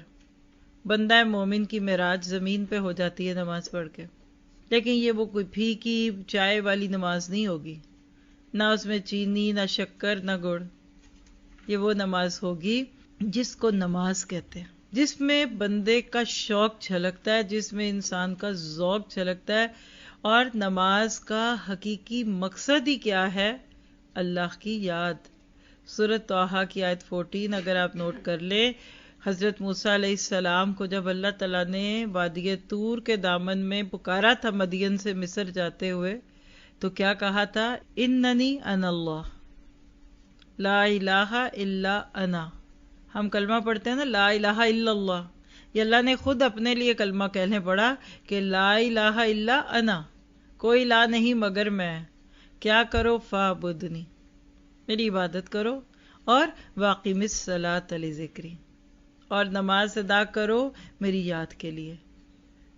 بندہ مومن کی معراج زمین پہ ہو جاتی ہے نماز پڑھ کے۔ لیکن یہ وہ کوئی پھیکی چائے والی نماز نہیں ہوگی، نہ اس میں چینی، نہ شکر، نہ گڑ۔ یہ وہ نماز ہوگی جس کو نماز کہتے ہیں، جس میں بندے کا شوق جھلکتا ہے، جس میں انسان کا ذوق جھلکتا ہے۔ اور نماز کا حقیقی مقصد ہی کیا ہے؟ اللہ کی یاد۔ سورۃ طٰہٰ کی آیت 14 اگر آپ نوٹ کر لیں، حضرت موسیٰ علیہ السلام کو جب اللہ تعالیٰ نے وادی طور کے دامن میں پکارا تھا مدین سے مصر جاتے ہوئے، تو کیا کہا تھا؟ اننی انا اللہ لا الہ الا انا۔ ہم کلمہ پڑھتے ہیں نا، لا الہ الا اللہ، یہ اللہ نے خود اپنے لیے کلمہ کہنے پڑا کہ لا الہ الا انا، کوئی لا نہیں مگر میں۔ کیا کرو؟ فاعبدنی، میری عبادت کرو، اور واقم الصلاۃ لذکری، اور نماز ادا کرو میری یاد کے لیے۔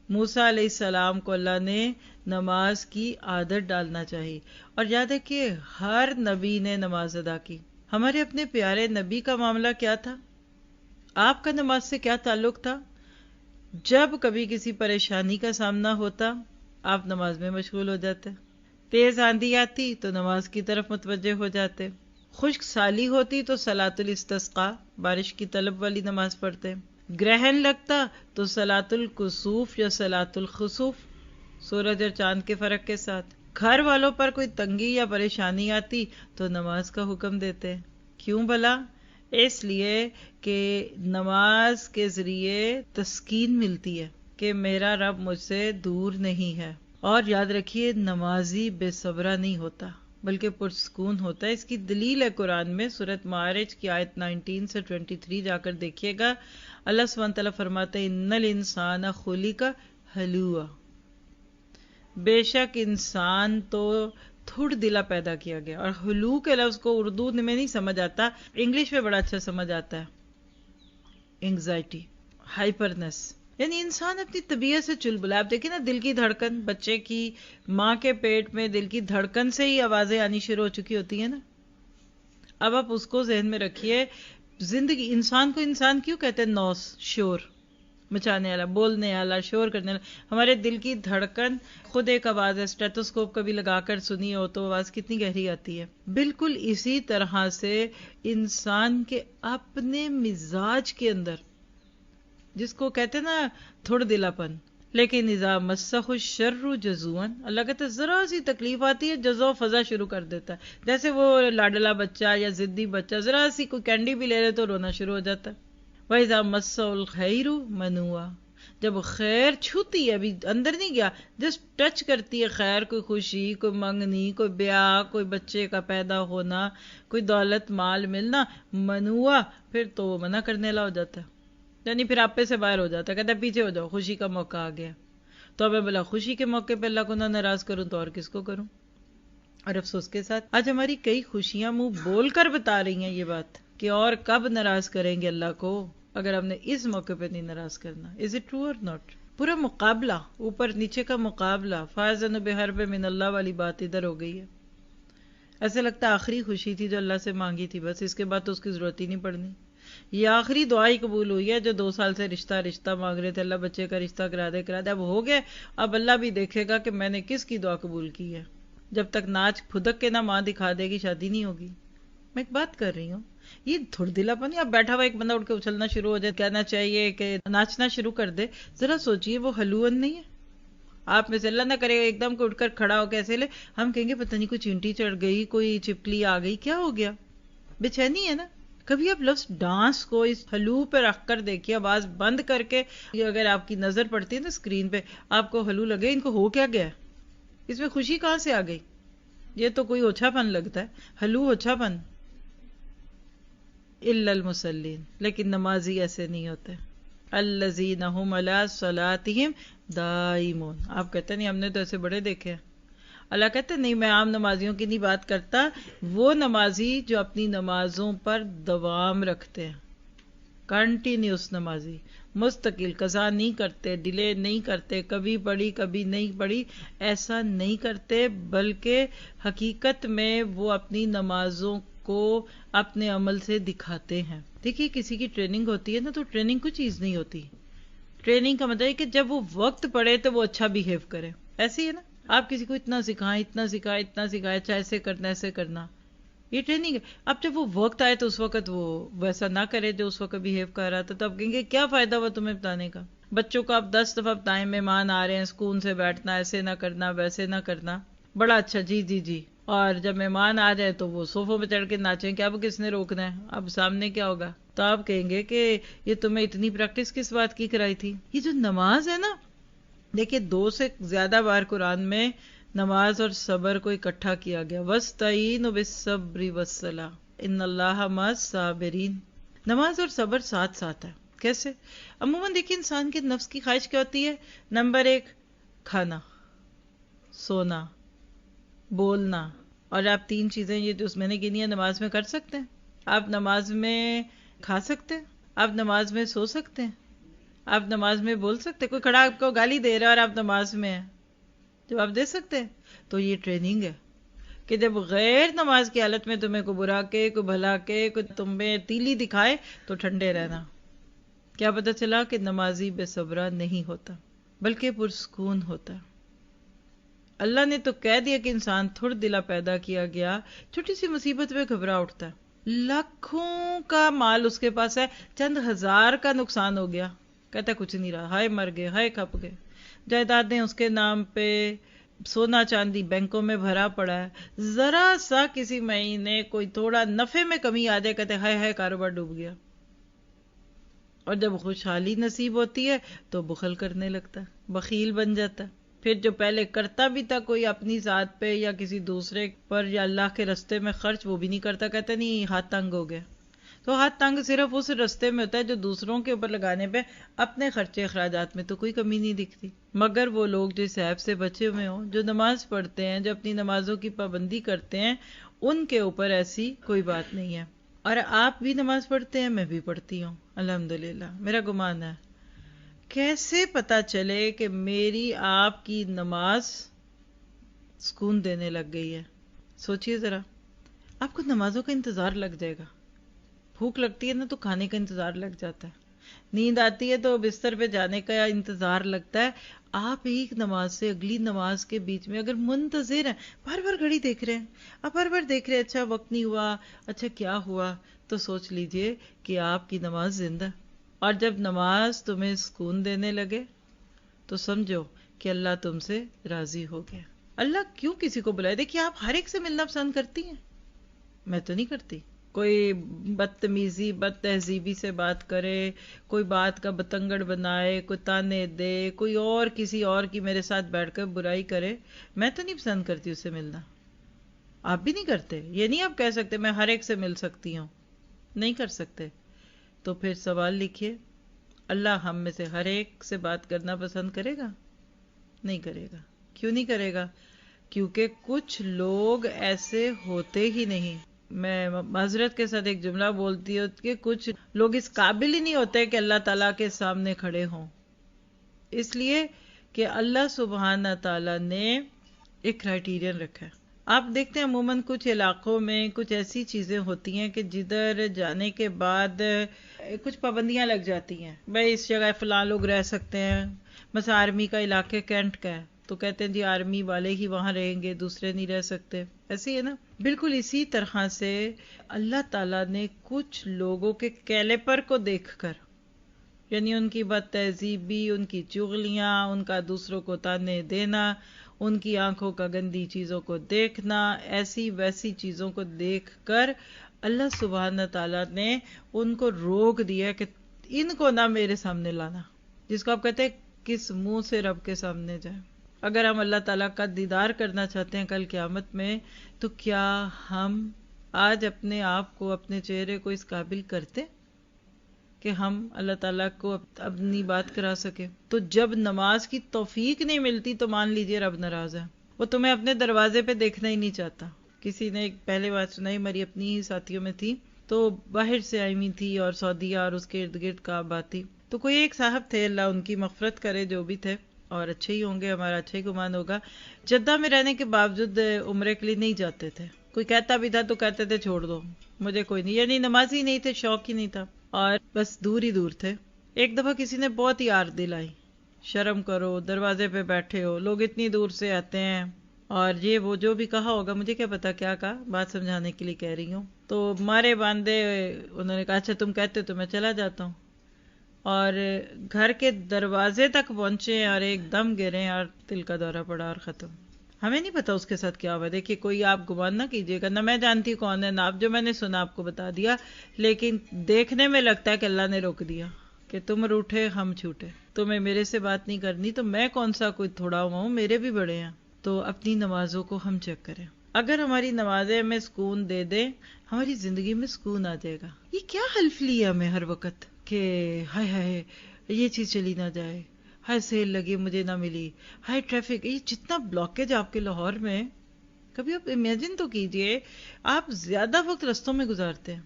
موسیٰ علیہ السلام کو اللہ نے نماز کی عادت ڈالنا چاہیے، اور یاد ہے کہ ہر نبی نے نماز ادا کی۔ ہمارے اپنے پیارے نبی کا معاملہ کیا تھا؟ آپ کا نماز سے کیا تعلق تھا؟ جب کبھی کسی پریشانی کا سامنا ہوتا، آپ نماز میں مشغول ہو جاتے۔ تیز آندھی آتی تو نماز کی طرف متوجہ ہو جاتے، خشک سالی ہوتی تو صلاۃ الاستسقاء، بارش کی طلب والی نماز پڑھتے، گرہن لگتا تو صلاۃ الکسوف یا صلاۃ الخسوف، سورج اور چاند کے فرق کے ساتھ، گھر والوں پر کوئی تنگی یا پریشانی آتی تو نماز کا حکم دیتے۔ کیوں بھلا؟ اس لیے کہ نماز کے ذریعے تسکین ملتی ہے کہ میرا رب مجھ سے دور نہیں ہے۔ اور یاد رکھیے، نمازی بے صبرا نہیں ہوتا بلکہ پرسکون ہوتا ہے۔ اس کی دلیل ہے قرآن میں، سورۃ معارج کی آیت 19 سے 23 جا کر دیکھیے گا۔ اللہ سبحانہ وتعالیٰ فرماتے ہیں ان الانسان خلق ہلوعا، بے شک انسان تو تھوڑ دلا پیدا کیا گیا۔ اور ہلو کے لفظ کو اردو میں نہیں سمجھ آتا، انگلش میں بڑا اچھا سمجھ آتا ہے، انگزائٹی، ہائپرنس، یعنی انسان اپنی طبیعت سے چلبلا۔ آپ دیکھیں نا، دل کی دھڑکن، بچے کی ماں کے پیٹ میں دل کی دھڑکن سے ہی آوازیں آنی شروع ہو چکی ہوتی ہیں نا۔ اب آپ اس کو ذہن میں رکھیے، زندگی، انسان کو انسان کیوں کہتے ہیں؟ نوس، شور مچانے والا، بولنے والا، شور کرنے والا۔ ہمارے دل کی دھڑکن خود ایک آواز ہے، اسٹیتھوسکوپ کبھی لگا کر سنی ہو تو آواز کتنی گہری آتی ہے۔ بالکل اسی طرح سے انسان کے اپنے مزاج کے اندر، جس کو کہتے ہیں نا تھوڑ دلا پن، لیکن اذا مسہ الشر جزوعا، اللہ کہتے ہیں ذرا سی تکلیف آتی ہے جزع و فضا شروع کر دیتا ہے۔ جیسے وہ لاڈلا بچہ یا ضدی بچہ ذرا سی کوئی کینڈی بھی لے لے تو رونا شروع ہو جاتا ہے۔ وَإِذَا مَسَّهُ الْخَيْرُ مَنُوعًا، جب خیر چھوتی ہے، ابھی اندر نہیں گیا، جسٹ ٹچ کرتی ہے خیر، کوئی خوشی، کوئی منگنی، کوئی بیاہ، کوئی بچے کا پیدا ہونا، کوئی دولت مال ملنا، منوعا، پھر تو وہ منع کرنے والا ہو جاتا ہے، یعنی پھر آپے سے باہر ہو جاتا ہے، کہتا ہے پیچھے ہو جاؤ، خوشی کا موقع آ گیا۔ تو اب میں بلا خوشی کے موقع پہ اللہ کو نہ ناراض کروں تو اور کس کو کروں؟ اور افسوس کے ساتھ آج ہماری کئی خوشیاں منہ بول کر بتا رہی ہیں یہ بات کہ اور کب ناراض کریں گے اللہ کو اگر ہم نے اس موقع پہ نہیں ناراض کرنا. از اٹ ٹرو اور ناٹ؟ پورا مقابلہ، اوپر نیچے کا مقابلہ، فَأَذَنَ بِحَرْبٍ مِّنَ اللَّهِ والی بات ادھر ہو گئی ہے. ایسے لگتا ہے آخری خوشی تھی جو اللہ سے مانگی تھی، بس اس کے بعد تو اس کی ضرورت ہی نہیں پڑنی. یہ آخری دعا ہی قبول ہوئی ہے جو 2 سال سے رشتہ مانگ رہے تھے، اللہ بچے کا رشتہ کرا دے. اب ہو گئے، اب اللہ بھی دیکھے گا کہ میں نے کس کی دعا قبول کی ہے. جب تک ناچ پھدک کے نہ ماں دکھا دے گی شادی نہیں ہوگی. میں ایک بات کر رہی ہوں، یہ تھوڑ دلا پن، اب بیٹھا ہوا ایک بندہ اٹھ کے اچھلنا شروع ہو جائے، کہنا چاہیے کہ ناچنا شروع کر دے. ذرا سوچئے وہ ہلوون نہیں ہے؟ آپ میں سے اللہ نہ کرے ایک دم کو اٹھ کر کھڑا ہو کیسے لے، ہم کہیں گے پتہ نہیں کوئی چینٹی چڑھ گئی، کوئی چپکلی آ گئی، کیا ہو گیا؟ بے چینی ہے نا. کبھی آپ لفظ ڈانس کو اس ہلو پہ رکھ کر دیکھیے، آواز بند کر کے، اگر آپ کی نظر پڑتی ہے نا اسکرین پہ، آپ کو ہلو لگے ان کو ہو کیا گیا، اس میں خوشی کہاں سے آ گئی؟ یہ تو کوئی اوچھا پن لگتا ہے، ہلو اوچھا پن. الا المصلین، لیکن نمازی ایسے نہیں ہوتے. الذین هم علی صلاتہم دائمون. آپ کہتے نہیں ہم نے تو ایسے بڑے دیکھے ہیں. اللہ کہتے نہیں میں عام نمازیوں کی نہیں بات کرتا، وہ نمازی جو اپنی نمازوں پر دوام رکھتے ہیں، کنٹینیوس نمازی، مستقل، قضا نہیں کرتے، ڈیلے نہیں کرتے، کبھی پڑھی کبھی نہیں پڑھی، ایسا نہیں کرتے، بلکہ حقیقت میں وہ اپنی نمازوں کو اپنے عمل سے دکھاتے ہیں. دیکھیے کسی کی ٹریننگ ہوتی ہے نا، تو ٹریننگ کوئی چیز نہیں ہوتی. ٹریننگ کا مطلب ہے کہ جب وہ وقت پڑے تو وہ اچھا بیہیو کرے. ایسے ہی ہے نا، آپ کسی کو اتنا سکھائیں اچھا ایسے کرنا ایسے کرنا، یہ ٹریننگ ہے. اب جب وہ وقت آئے تو اس وقت وہ ویسا نہ کرے جو اس وقت بیہیو کر رہا تھا، تو اب کہیں گے کیا فائدہ ہوا تمہیں بتانے کا. بچوں کو آپ 10 دفعہ بتائیں مہمان آ رہے ہیں، سکون سے بیٹھنا، ایسے نہ کرنا ویسے نہ کرنا، بڑا اچھا جی. اور جب مہمان آ جائے تو وہ صوفوں پہ چڑھ کے ناچیں کہ اب کس نے روکنا ہے، اب سامنے کیا ہوگا. تو آپ کہیں گے کہ یہ تمہیں اتنی پریکٹس کس بات کی کرائی تھی. یہ جو نماز ہے نا، دیکھیے 2 سے زیادہ بار قرآن میں نماز اور صبر کو اکٹھا کیا گیا. وَاسْتَعِينُوا بِالصَّبْرِ وَالصَّلَاةِ إِنَّ اللَّهَ مَعَ الصَّابِرِينَ. نماز اور صبر ساتھ ساتھ ہے. کیسے؟ عموماً دیکھیے انسان کے نفس کی خواہش کیا ہوتی ہے؟ نمبر 1 کھانا، سونا، بولنا. اور آپ 3 چیزیں یہ جو میں نے گنی ہے نماز میں کر سکتے ہیں. آپ نماز میں کھا سکتے ہیں، آپ نماز میں سو سکتے ہیں، آپ نماز میں بول سکتے ہیں. کوئی کھڑا آپ کو گالی دے رہا ہے اور آپ نماز میں ہیں، جواب دے سکتے ہیں. تو یہ ٹریننگ ہے کہ جب غیر نماز کی حالت میں تمہیں کو برا کے، کو بھلا کے، کو تمہیں تیلی دکھائے تو ٹھنڈے رہنا. کیا پتہ چلا کہ نمازی بے صبرہ نہیں ہوتا بلکہ پرسکون ہوتا. اللہ نے تو کہہ دیا کہ انسان تھوڑ دلا پیدا کیا گیا، چھوٹی سی مصیبت میں گھبرا اٹھتا ہے. لاکھوں کا مال اس کے پاس ہے، چند ہزار کا نقصان ہو گیا، کہتا کچھ نہیں رہا، ہائے مر گئے، ہائے کھپ گئے. جائیدادیں اس کے نام پہ، سونا چاندی بینکوں میں بھرا پڑا ہے. ذرا سا کسی مہینے کوئی تھوڑا نفع میں کمی آ جائے، کہتے ہائے ہائے کاروبار ڈوب گیا. اور جب خوشحالی نصیب ہوتی ہے تو بخل کرنے لگتا ہے، بخیل بن جاتا ہے. پھر جو پہلے کرتا بھی تھا کوئی اپنی ذات پہ یا کسی دوسرے پر یا اللہ کے رستے میں خرچ، وہ بھی نہیں کرتا، کہتا نہیں ہاتھ تنگ ہو گیا. تو ہاتھ تنگ صرف اس رستے میں ہوتا ہے جو دوسروں کے اوپر لگانے پہ، اپنے خرچے اخراجات میں تو کوئی کمی نہیں دکھتی. مگر وہ لوگ جو اس عیب سے بچے ہوئے ہوں، جو نماز پڑھتے ہیں، جو اپنی نمازوں کی پابندی کرتے ہیں، ان کے اوپر ایسی کوئی بات نہیں ہے. اور آپ بھی نماز پڑھتے ہیں، میں بھی پڑھتی ہوں الحمدللہ. میرا گمان ہے کیسے پتا چلے کہ میری آپ کی نماز سکون دینے لگ گئی ہے؟ سوچئے ذرا، آپ کو نمازوں کا انتظار لگ جائے گا. بھوک لگتی ہے نا تو کھانے کا انتظار لگ جاتا ہے، نیند آتی ہے تو بستر پہ جانے کا انتظار لگتا ہے. آپ ایک نماز سے اگلی نماز کے بیچ میں اگر منتظر ہیں، بار بار گھڑی دیکھ رہے ہیں، آپ بار بار دیکھ رہے ہیں اچھا وقت نہیں ہوا، اچھا کیا ہوا، تو سوچ لیجئے کہ آپ کی نماز زندہ. اور جب نماز تمہیں سکون دینے لگے تو سمجھو کہ اللہ تم سے راضی ہو گیا. اللہ کیوں کسی کو بلائے؟ دیکھیے آپ ہر ایک سے ملنا پسند کرتی ہیں، میں تو نہیں کرتی. کوئی بدتمیزی بد تہذیبی سے بات کرے، کوئی بات کا بتنگڑ بنائے، کوئی تانے دے، کوئی اور کسی اور کی میرے ساتھ بیٹھ کر برائی کرے، میں تو نہیں پسند کرتی اس سے ملنا. آپ بھی نہیں کرتے؟ یہ نہیں آپ کہہ سکتے میں ہر ایک سے مل سکتی ہوں، نہیں کر سکتے. تو پھر سوال لکھیے، اللہ ہم میں سے ہر ایک سے بات کرنا پسند کرے گا؟ نہیں کرے گا. کیوں نہیں کرے گا؟ کیونکہ کچھ لوگ ایسے ہوتے ہی نہیں. میں معذرت کے ساتھ ایک جملہ بولتی ہوں کہ کچھ لوگ اس قابل ہی نہیں ہوتے کہ اللہ تعالیٰ کے سامنے کھڑے ہوں. اس لیے کہ اللہ سبحانہ تعالیٰ نے ایک کرائٹیرین رکھا ہے. آپ دیکھتے ہیں عموماً کچھ علاقوں میں کچھ ایسی چیزیں ہوتی ہیں کہ جدھر جانے کے بعد کچھ پابندیاں لگ جاتی ہیں. بھائی اس جگہ فلاں لوگ رہ سکتے ہیں. مثلا آرمی کا علاقہ کینٹ کا ہے تو کہتے ہیں جی آرمی والے ہی وہاں رہیں گے، دوسرے نہیں رہ سکتے. ایسے ہی ہے نا. بالکل اسی طرح سے اللہ تعالیٰ نے کچھ لوگوں کے کیلیپر کو دیکھ کر، یعنی ان کی بد تہذیبی، ان کی چغلیاں، ان کا دوسروں کو تانے دینا، ان کی آنکھوں کا گندی چیزوں کو دیکھنا، ایسی ویسی چیزوں کو دیکھ کر اللہ سبحانہ تعالیٰ نے ان کو روک دیا کہ ان کو نہ میرے سامنے لانا. جس کو آپ کہتے ہیں کس منہ سے رب کے سامنے جائیں. اگر ہم اللہ تعالیٰ کا دیدار کرنا چاہتے ہیں کل قیامت میں، تو کیا ہم آج اپنے آپ کو، اپنے چہرے کو اس قابل کرتے کہ ہم اللہ تعالیٰ کو اپنی بات کرا سکے؟ تو جب نماز کی توفیق نہیں ملتی تو مان لیجئے رب ناراض ہے. وہ تمہیں اپنے دروازے پہ دیکھنا ہی نہیں چاہتا. کسی نے ایک پہلے بات سنائی، ہماری اپنی ہی ساتھیوں میں تھی، تو باہر سے آئی ہوئی تھی اور سعودیہ اور اس کے ارد گرد کعبہ تھی. تو کوئی ایک صاحب تھے، اللہ ان کی مغفرت کرے، جو بھی تھے اور اچھے ہی ہوں گے، ہمارا اچھا ہی گمان ہوگا، جدہ میں رہنے کے باوجود عمرے کے لیے نہیں جاتے تھے. کوئی کہتا بھی تھا تو کہتے تھے چھوڑ دو، مجھے کوئی نہیں، یعنی نمازی نہیں تھے، شوق ہی نہیں تھا اور بس دور ہی دور تھے. ایک دفعہ کسی نے بہت ہی یاد دلائی، شرم کرو، دروازے پہ بیٹھے ہو، لوگ اتنی دور سے آتے ہیں، اور یہ وہ جو بھی کہا ہوگا، مجھے کیا پتا کیا کہا، بات سمجھانے کے لیے کہہ رہی ہوں. تو مارے باندھے انہوں نے کہا اچھا تم کہتے ہو تو میں چلا جاتا ہوں. اور گھر کے دروازے تک پہنچے اور ایک دم گرے اور دل کا دورہ پڑا اور ختم. ہمیں نہیں پتا اس کے ساتھ کیا ہوا. دیکھیے کوئی آپ گمان نہ کیجیے گا، نہ میں جانتی کون ہے، نہ آپ، جو میں نے سنا آپ کو بتا دیا، لیکن دیکھنے میں لگتا ہے کہ اللہ نے روک دیا کہ تم روٹھے ہم چھوٹے، تمہیں میرے سے بات نہیں کرنی، تو میں کون سا کوئی تھوڑا ہوا ہوں، میرے بھی بڑے ہیں. تو اپنی نمازوں کو ہم چیک کریں. اگر ہماری نمازیں ہمیں سکون دے دیں، ہماری زندگی میں سکون آ جائے گا. یہ کیا حلف لیا ہمیں ہر وقت کہ ہائے ہائے یہ چیز چلی نہ جائے، ہائے سیل لگی مجھے نہ ملی، ہائے ٹریفک، یہ جتنا بلاکیج آپ کے لاہور میں. کبھی آپ امیجن تو کیجئے، آپ زیادہ وقت رستوں میں گزارتے ہیں،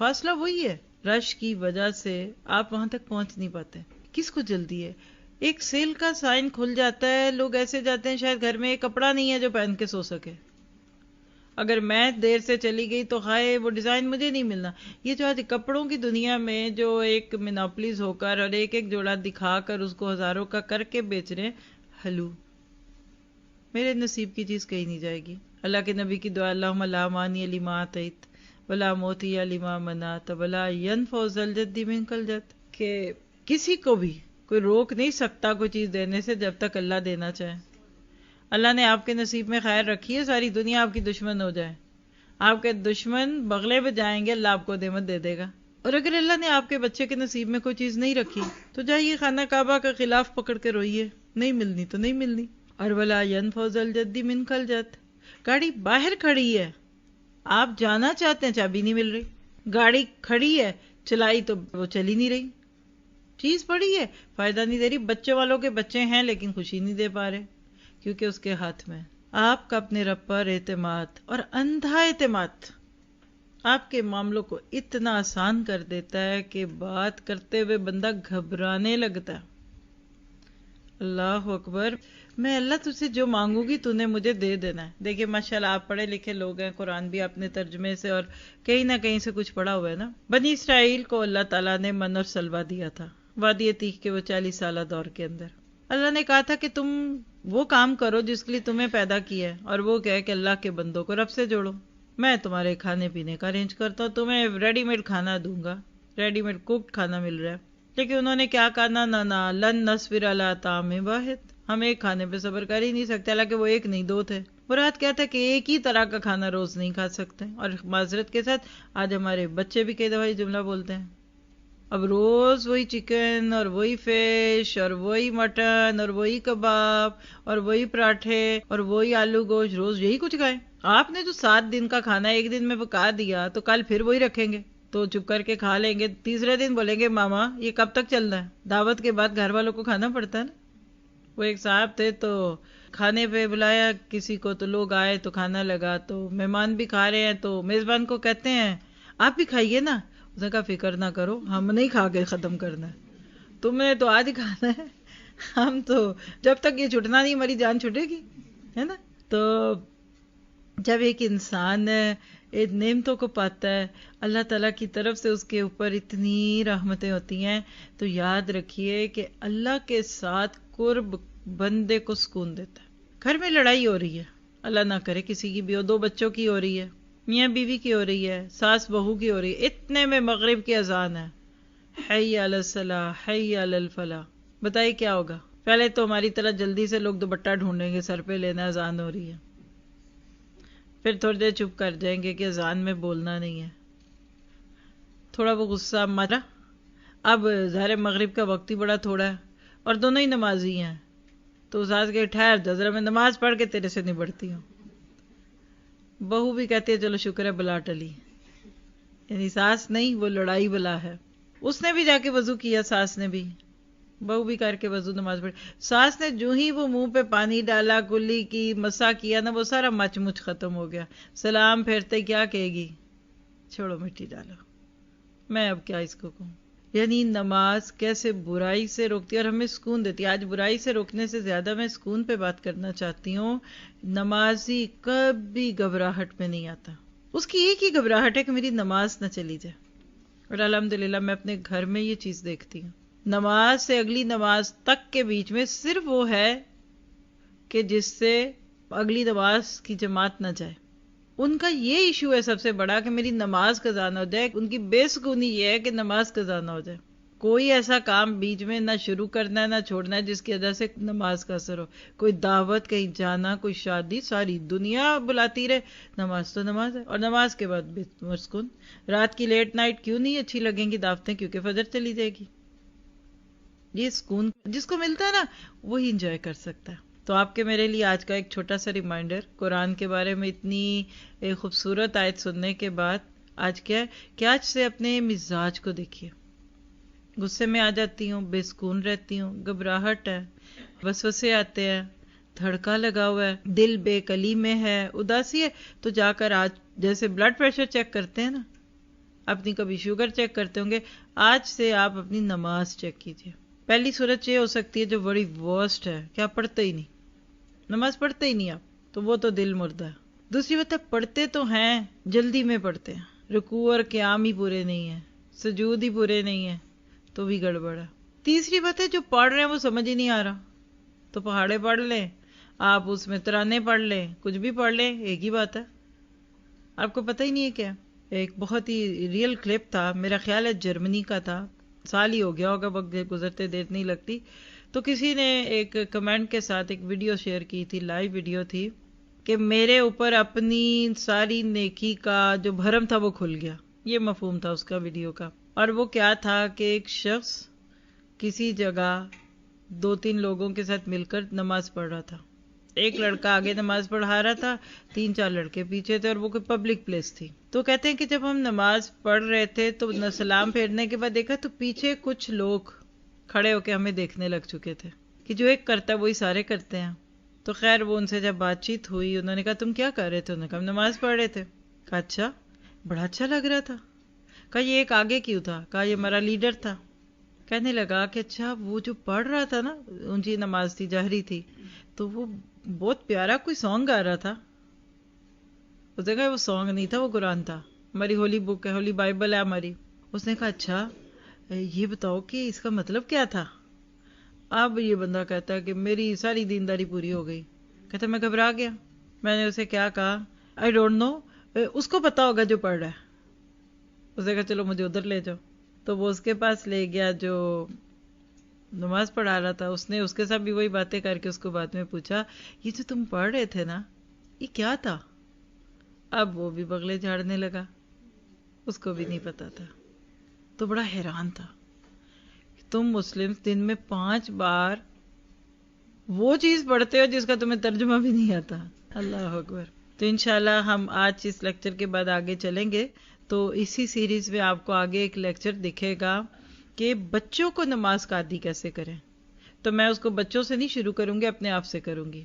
فاصلہ وہی ہے، رش کی وجہ سے آپ وہاں تک پہنچ نہیں پاتے. کس کو جلدی ہے؟ ایک سیل کا سائن کھل جاتا ہے، لوگ ایسے جاتے ہیں شاید گھر میں ایک کپڑا نہیں ہے جو پہن کے سو سکے. اگر میں دیر سے چلی گئی تو ہائے وہ ڈیزائن مجھے نہیں ملنا. یہ جو آج کپڑوں کی دنیا میں جو ایک مینوپلیز ہو کر اور ایک ایک جوڑا دکھا کر اس کو ہزاروں کا کر کے بیچ رہے ہیں، ہلو، میرے نصیب کی چیز کہیں نہیں جائے گی. اللہ کے نبی کی دعا، اللہم لا مانی لما اعطیت ولا موتی لما منعت ولا ینفع ذا الجد منک الجد، کہ کسی کو بھی کوئی روک نہیں سکتا کوئی چیز دینے سے جب تک اللہ دینا چاہے. اللہ نے آپ کے نصیب میں خیر رکھی ہے، ساری دنیا آپ کی دشمن ہو جائے، آپ کے دشمن بغلے پہ جائیں گے، اللہ آپ کو نعمت دے دے گا. اور اگر اللہ نے آپ کے بچے کے نصیب میں کوئی چیز نہیں رکھی تو جائیے خانہ کعبہ کا خلاف پکڑ کے روئیے، نہیں ملنی تو نہیں ملنی. اور ولا ينفع ذا الجد منک الجد، گاڑی باہر کھڑی ہے، آپ جانا چاہتے ہیں، چابی نہیں مل رہی، گاڑی کھڑی ہے، چلائی تو وہ چلی نہیں رہی، چیز پڑی ہے، فائدہ نہیں دے رہی. بچوں والوں کے بچے ہیں لیکن خوشی نہیں دے پا رہے، کیونکہ اس کے ہاتھ میں. آپ کا اپنے رب پر اعتماد اور اندھا اعتماد آپ کے معاملوں کو اتنا آسان کر دیتا ہے کہ بات کرتے ہوئے بندہ گھبرانے لگتا ہے. اللہ اکبر، میں اللہ تجھ سے جو مانگوں گی تو نے مجھے دے دینا ہے. دیکھیں ماشاءاللہ آپ پڑھے لکھے لوگ ہیں، قرآن بھی آپ نے ترجمے سے اور کہیں نہ کہیں سے کچھ پڑھا ہوا ہے نا. بنی اسرائیل کو اللہ تعالیٰ نے من اور سلوہ دیا تھا وادی تیہ کے وہ 40 سالہ دور کے اندر. اللہ نے کہا تھا کہ تم وہ کام کرو جس کے لیے تمہیں پیدا کیا ہے، اور وہ کہے کہ اللہ کے بندوں کو رب سے جوڑو. میں تمہارے کھانے پینے کا ارینج کرتا ہوں، تمہیں ریڈی میڈ کھانا دوں گا، ریڈی میڈ کوکڈ کھانا مل رہا ہے. لیکن انہوں نے کیا کہا، نہ لن نصبر علی طعام واحد، ہم ایک کھانے پہ صبر کر ہی نہیں سکتے. حالانکہ وہ ایک نہیں دو تھے. مراد کیا تھا کہ ایک ہی طرح کا کھانا روز نہیں کھا سکتے. اور معذرت کے ساتھ آج ہمارے بچے بھی کئی دفعہ یہ جملہ بولتے ہیں، اب روز وہی چکن اور وہی فش اور وہی مٹن اور وہی کباب اور وہی پراٹھے اور وہی آلو گوشت، روز یہی کچھ کھائیں. آپ نے جو 7 دن کا کھانا ایک دن میں پکا دیا تو کل پھر وہی رکھیں گے تو چپ کر کے کھا لیں گے. تیسرے دن بولیں گے ماما یہ کب تک چل رہا ہے. دعوت کے بعد گھر والوں کو کھانا پڑتا ہے نا. وہ ایک صاحب تھے تو کھانے پہ بلایا کسی کو، تو لوگ آئے تو کھانا لگا، تو مہمان بھی کھا رہے ہیں تو میزبان کو کہتے ہیں آپ بھی کھائیے نا. اس نے کہا فکر نہ کرو، ہم نہیں کھا کے ختم کرنا ہے، تم نے تو آج ہی کھانا ہے، ہم تو جب تک یہ چھٹنا نہیں ہماری جان چھٹے گی، ہے نا. تو جب ایک انسان ان نعمتوں کو پاتا ہے، اللہ تعالیٰ کی طرف سے اس کے اوپر اتنی رحمتیں ہوتی ہیں، تو یاد رکھیے کہ اللہ کے ساتھ قرب بندے کو سکون دیتا ہے. گھر میں لڑائی ہو رہی ہے، اللہ نہ کرے کسی کی بھی ہو، 2 بچوں کی ہو رہی ہے، میاں بیوی کی ہو رہی ہے، ساس بہو کی ہو رہی ہے، اتنے میں مغرب کی اذان ہے، حی علی الصلاح حی علی الفلاح. بتائیے کیا ہوگا؟ پہلے تو ہماری طرح جلدی سے لوگ دوپٹہ ڈھونڈیں گے، سر پہ لینا اذان ہو رہی ہے، پھر تھوڑی دیر چپ کر جائیں گے کہ اذان میں بولنا نہیں ہے، تھوڑا وہ غصہ مرا. اب ظاہر مغرب کا وقت ہی بڑا تھوڑا ہے اور دونوں ہی نمازی ہیں، تو ساس کے ٹھہر جا ذرا میں نماز پڑھ کے تیرے سے نبڑتی ہوں. بہو بھی کہتی ہے چلو شکر ہے بلا ٹلی، یعنی ساس نہیں، وہ لڑائی بلا ہے. اس نے بھی جا کے وضو کیا، ساس نے بھی، بہو بھی کر کے وضو نماز پڑھی. ساس نے جو ہی وہ منہ پہ پانی ڈالا، کلی کی مسا کیا نا، وہ سارا مچ مچ ختم ہو گیا. سلام پھیرتے کیا کہے گی؟ چھوڑو مٹی ڈالو. میں اب کیا اس کو کہوں؟ یعنی نماز کیسے برائی سے روکتی ہے اور ہمیں سکون دیتی ہے. آج برائی سے روکنے سے زیادہ میں سکون پہ بات کرنا چاہتی ہوں. نمازی کبھی گھبراہٹ میں نہیں آتا، اس کی ایک ہی گھبراہٹ ہے کہ میری نماز نہ چلی جائے. اور الحمدللہ میں اپنے گھر میں یہ چیز دیکھتی ہوں، نماز سے اگلی نماز تک کے بیچ میں صرف وہ ہے کہ جس سے اگلی نماز کی جماعت نہ جائے. ان کا یہ ایشو ہے سب سے بڑا کہ میری نماز قضا نہ ہو جائے. ان کی بے سکونی یہ ہے کہ نماز قضا نہ ہو جائے. کوئی ایسا کام بیچ میں نہ شروع کرنا ہے نہ چھوڑنا ہے جس کی وجہ سے نماز کا اثر ہو. کوئی دعوت، کہیں جانا، کوئی شادی، ساری دنیا بلاتی رہے، نماز تو نماز ہے. اور نماز کے بعد بے سکون. رات کی لیٹ نائٹ کیوں نہیں اچھی لگیں گی دعوتیں؟ کیونکہ فجر چلی جائے گی. یہ سکون جس کو ملتا ہے نا وہی انجوائے کر سکتا ہے. تو آپ کے میرے لیے آج کا ایک چھوٹا سا ریمائنڈر، قرآن کے بارے میں اتنی خوبصورت آیت سننے کے بعد آج کیا ہے کہ آج سے اپنے مزاج کو دیکھیے. غصے میں آ جاتی ہوں، بے سکون رہتی ہوں، گھبراہٹ ہے، وسوسے آتے ہیں، دھڑکا لگا ہوا ہے، دل بے کلی میں ہے، اداسی ہے، تو جا کر آج جیسے بلڈ پریشر چیک کرتے ہیں نا، اپنی کبھی شوگر چیک کرتے ہوں گے، آج سے آپ اپنی نماز چیک کیجیے. پہلی صورت یہ ہو سکتی ہے جو بڑی ورسٹ ہے کہ آپ پڑھتے ہی نہیں، نماز پڑھتے ہی نہیں آپ، تو وہ تو دل مردہ ہے. دوسری بات ہے پڑھتے تو ہیں، جلدی میں پڑھتے ہیں، رکوع اور قیام ہی پورے نہیں ہیں، سجود ہی پورے نہیں ہیں، تو بھی گڑبڑ ہے. تیسری بات ہے جو پڑھ رہے ہیں وہ سمجھ ہی نہیں آ رہا، تو پہاڑے پڑھ لیں، آپ اس میں ترانے پڑھ لیں، کچھ بھی پڑھ لیں، ایک ہی بات ہے، آپ کو پتہ ہی نہیں ہے کیا. ایک بہت ہی ریئل کلپ تھا، میرا خیال ہے جرمنی کا تھا، سال ہی ہو گیا ہوگا، وقت گزرتے دیر نہیں لگتی. تو کسی نے ایک کمنٹ کے ساتھ ایک ویڈیو شیئر کی تھی، لائیو ویڈیو تھی، کہ میرے اوپر اپنی ساری نیکی کا جو بھرم تھا وہ کھل گیا. یہ مفہوم تھا اس کا ویڈیو کا. اور وہ کیا تھا کہ ایک شخص کسی جگہ 2-3 لوگوں کے ساتھ مل کر نماز پڑھ رہا تھا. ایک لڑکا آگے نماز پڑھا رہا تھا، 3-4 لڑکے پیچھے تھے، اور وہ کوئی پبلک پلیس تھی. تو کہتے ہیں کہ جب ہم نماز پڑھ رہے تھے تو سلام پھیرنے کے بعد دیکھا تو پیچھے کچھ لوگ کھڑے ہو کے ہمیں دیکھنے لگ چکے تھے کہ جو ایک کرتا ہے وہی سارے کرتے ہیں. تو خیر وہ ان سے جب بات چیت ہوئی، انہوں نے کہا تم کیا کر رہے تھے؟ انہوں نے کہا ہم نماز پڑھ رہے تھے. کہا اچھا، بڑا اچھا لگ رہا تھا. کہا یہ ایک آگے کیوں تھا؟ کہا یہ ہمارا لیڈر تھا. کہنے لگا کہ اچھا وہ جو پڑھ رہا تھا نا، اونچی نماز تھی، جہری تھی، تو وہ بہت پیارا کوئی سانگ گا رہا تھا. اس نے کہا وہ سانگ نہیں تھا، وہ قرآن تھا، ہماری ہولی بک ہے، ہولی بائبل ہے ہماری. اس نے کہا اچھا یہ بتاؤ کہ اس کا مطلب کیا تھا؟ اب یہ بندہ کہتا ہے کہ میری ساری دینداری پوری ہو گئی. کہتا میں گھبرا گیا. میں نے اسے کیا کہا، آئی ڈونٹ نو، اس کو پتا ہوگا جو پڑھ رہا ہے. اس نے کہا چلو مجھے ادھر لے جاؤ. تو وہ اس کے پاس لے گیا جو نماز پڑھا رہا تھا. اس نے اس کے ساتھ بھی وہی باتیں کر کے اس کو بعد میں پوچھا یہ جو تم پڑھ رہے تھے نا یہ کیا تھا؟ اب وہ بھی بغلے جھاڑنے لگا، اس کو بھی نہیں پتا تھا. تو بڑا حیران تھا. تم مسلم دن میں 5 بار وہ چیز پڑھتے ہو جس کا تمہیں ترجمہ بھی نہیں آتا. اللہ اکبر. تو انشاءاللہ ہم آج اس لیکچر کے بعد آگے چلیں گے. تو اسی سیریز میں آپ کو آگے ایک لیکچر دکھے گا کہ بچوں کو نماز کا عادی کیسے کریں. تو میں اس کو بچوں سے نہیں شروع کروں گی، اپنے آپ سے کروں گی.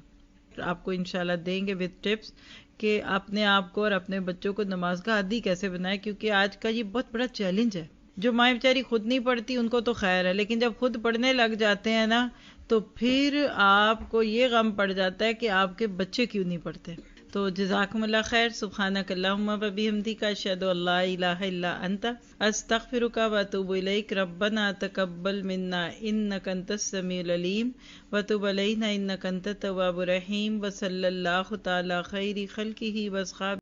آپ کو انشاءاللہ دیں گے وتھ ٹپس کہ اپنے آپ کو اور اپنے بچوں کو نماز کا عادی کیسے بنائے، کیونکہ آج کا یہ بہت بڑا چیلنج ہے. جو مائیں بیچاری خود نہیں پڑھتی ان کو تو خیر ہے، لیکن جب خود پڑھنے لگ جاتے ہیں نا تو پھر آپ کو یہ غم پڑ جاتا ہے کہ آپ کے بچے کیوں نہیں پڑھتے. تو جزاکم اللہ خیر. سبحانک اللہم و بحمدک، اشہد ان لا الہ الا انت، استغفرک و اتوب الیک. ربنا تقبل منا انک انت السمیع العلیم وتب علینا انک انت التواب الرحیم. وصلی اللہ تعالی خیر خلقہ واصحابہ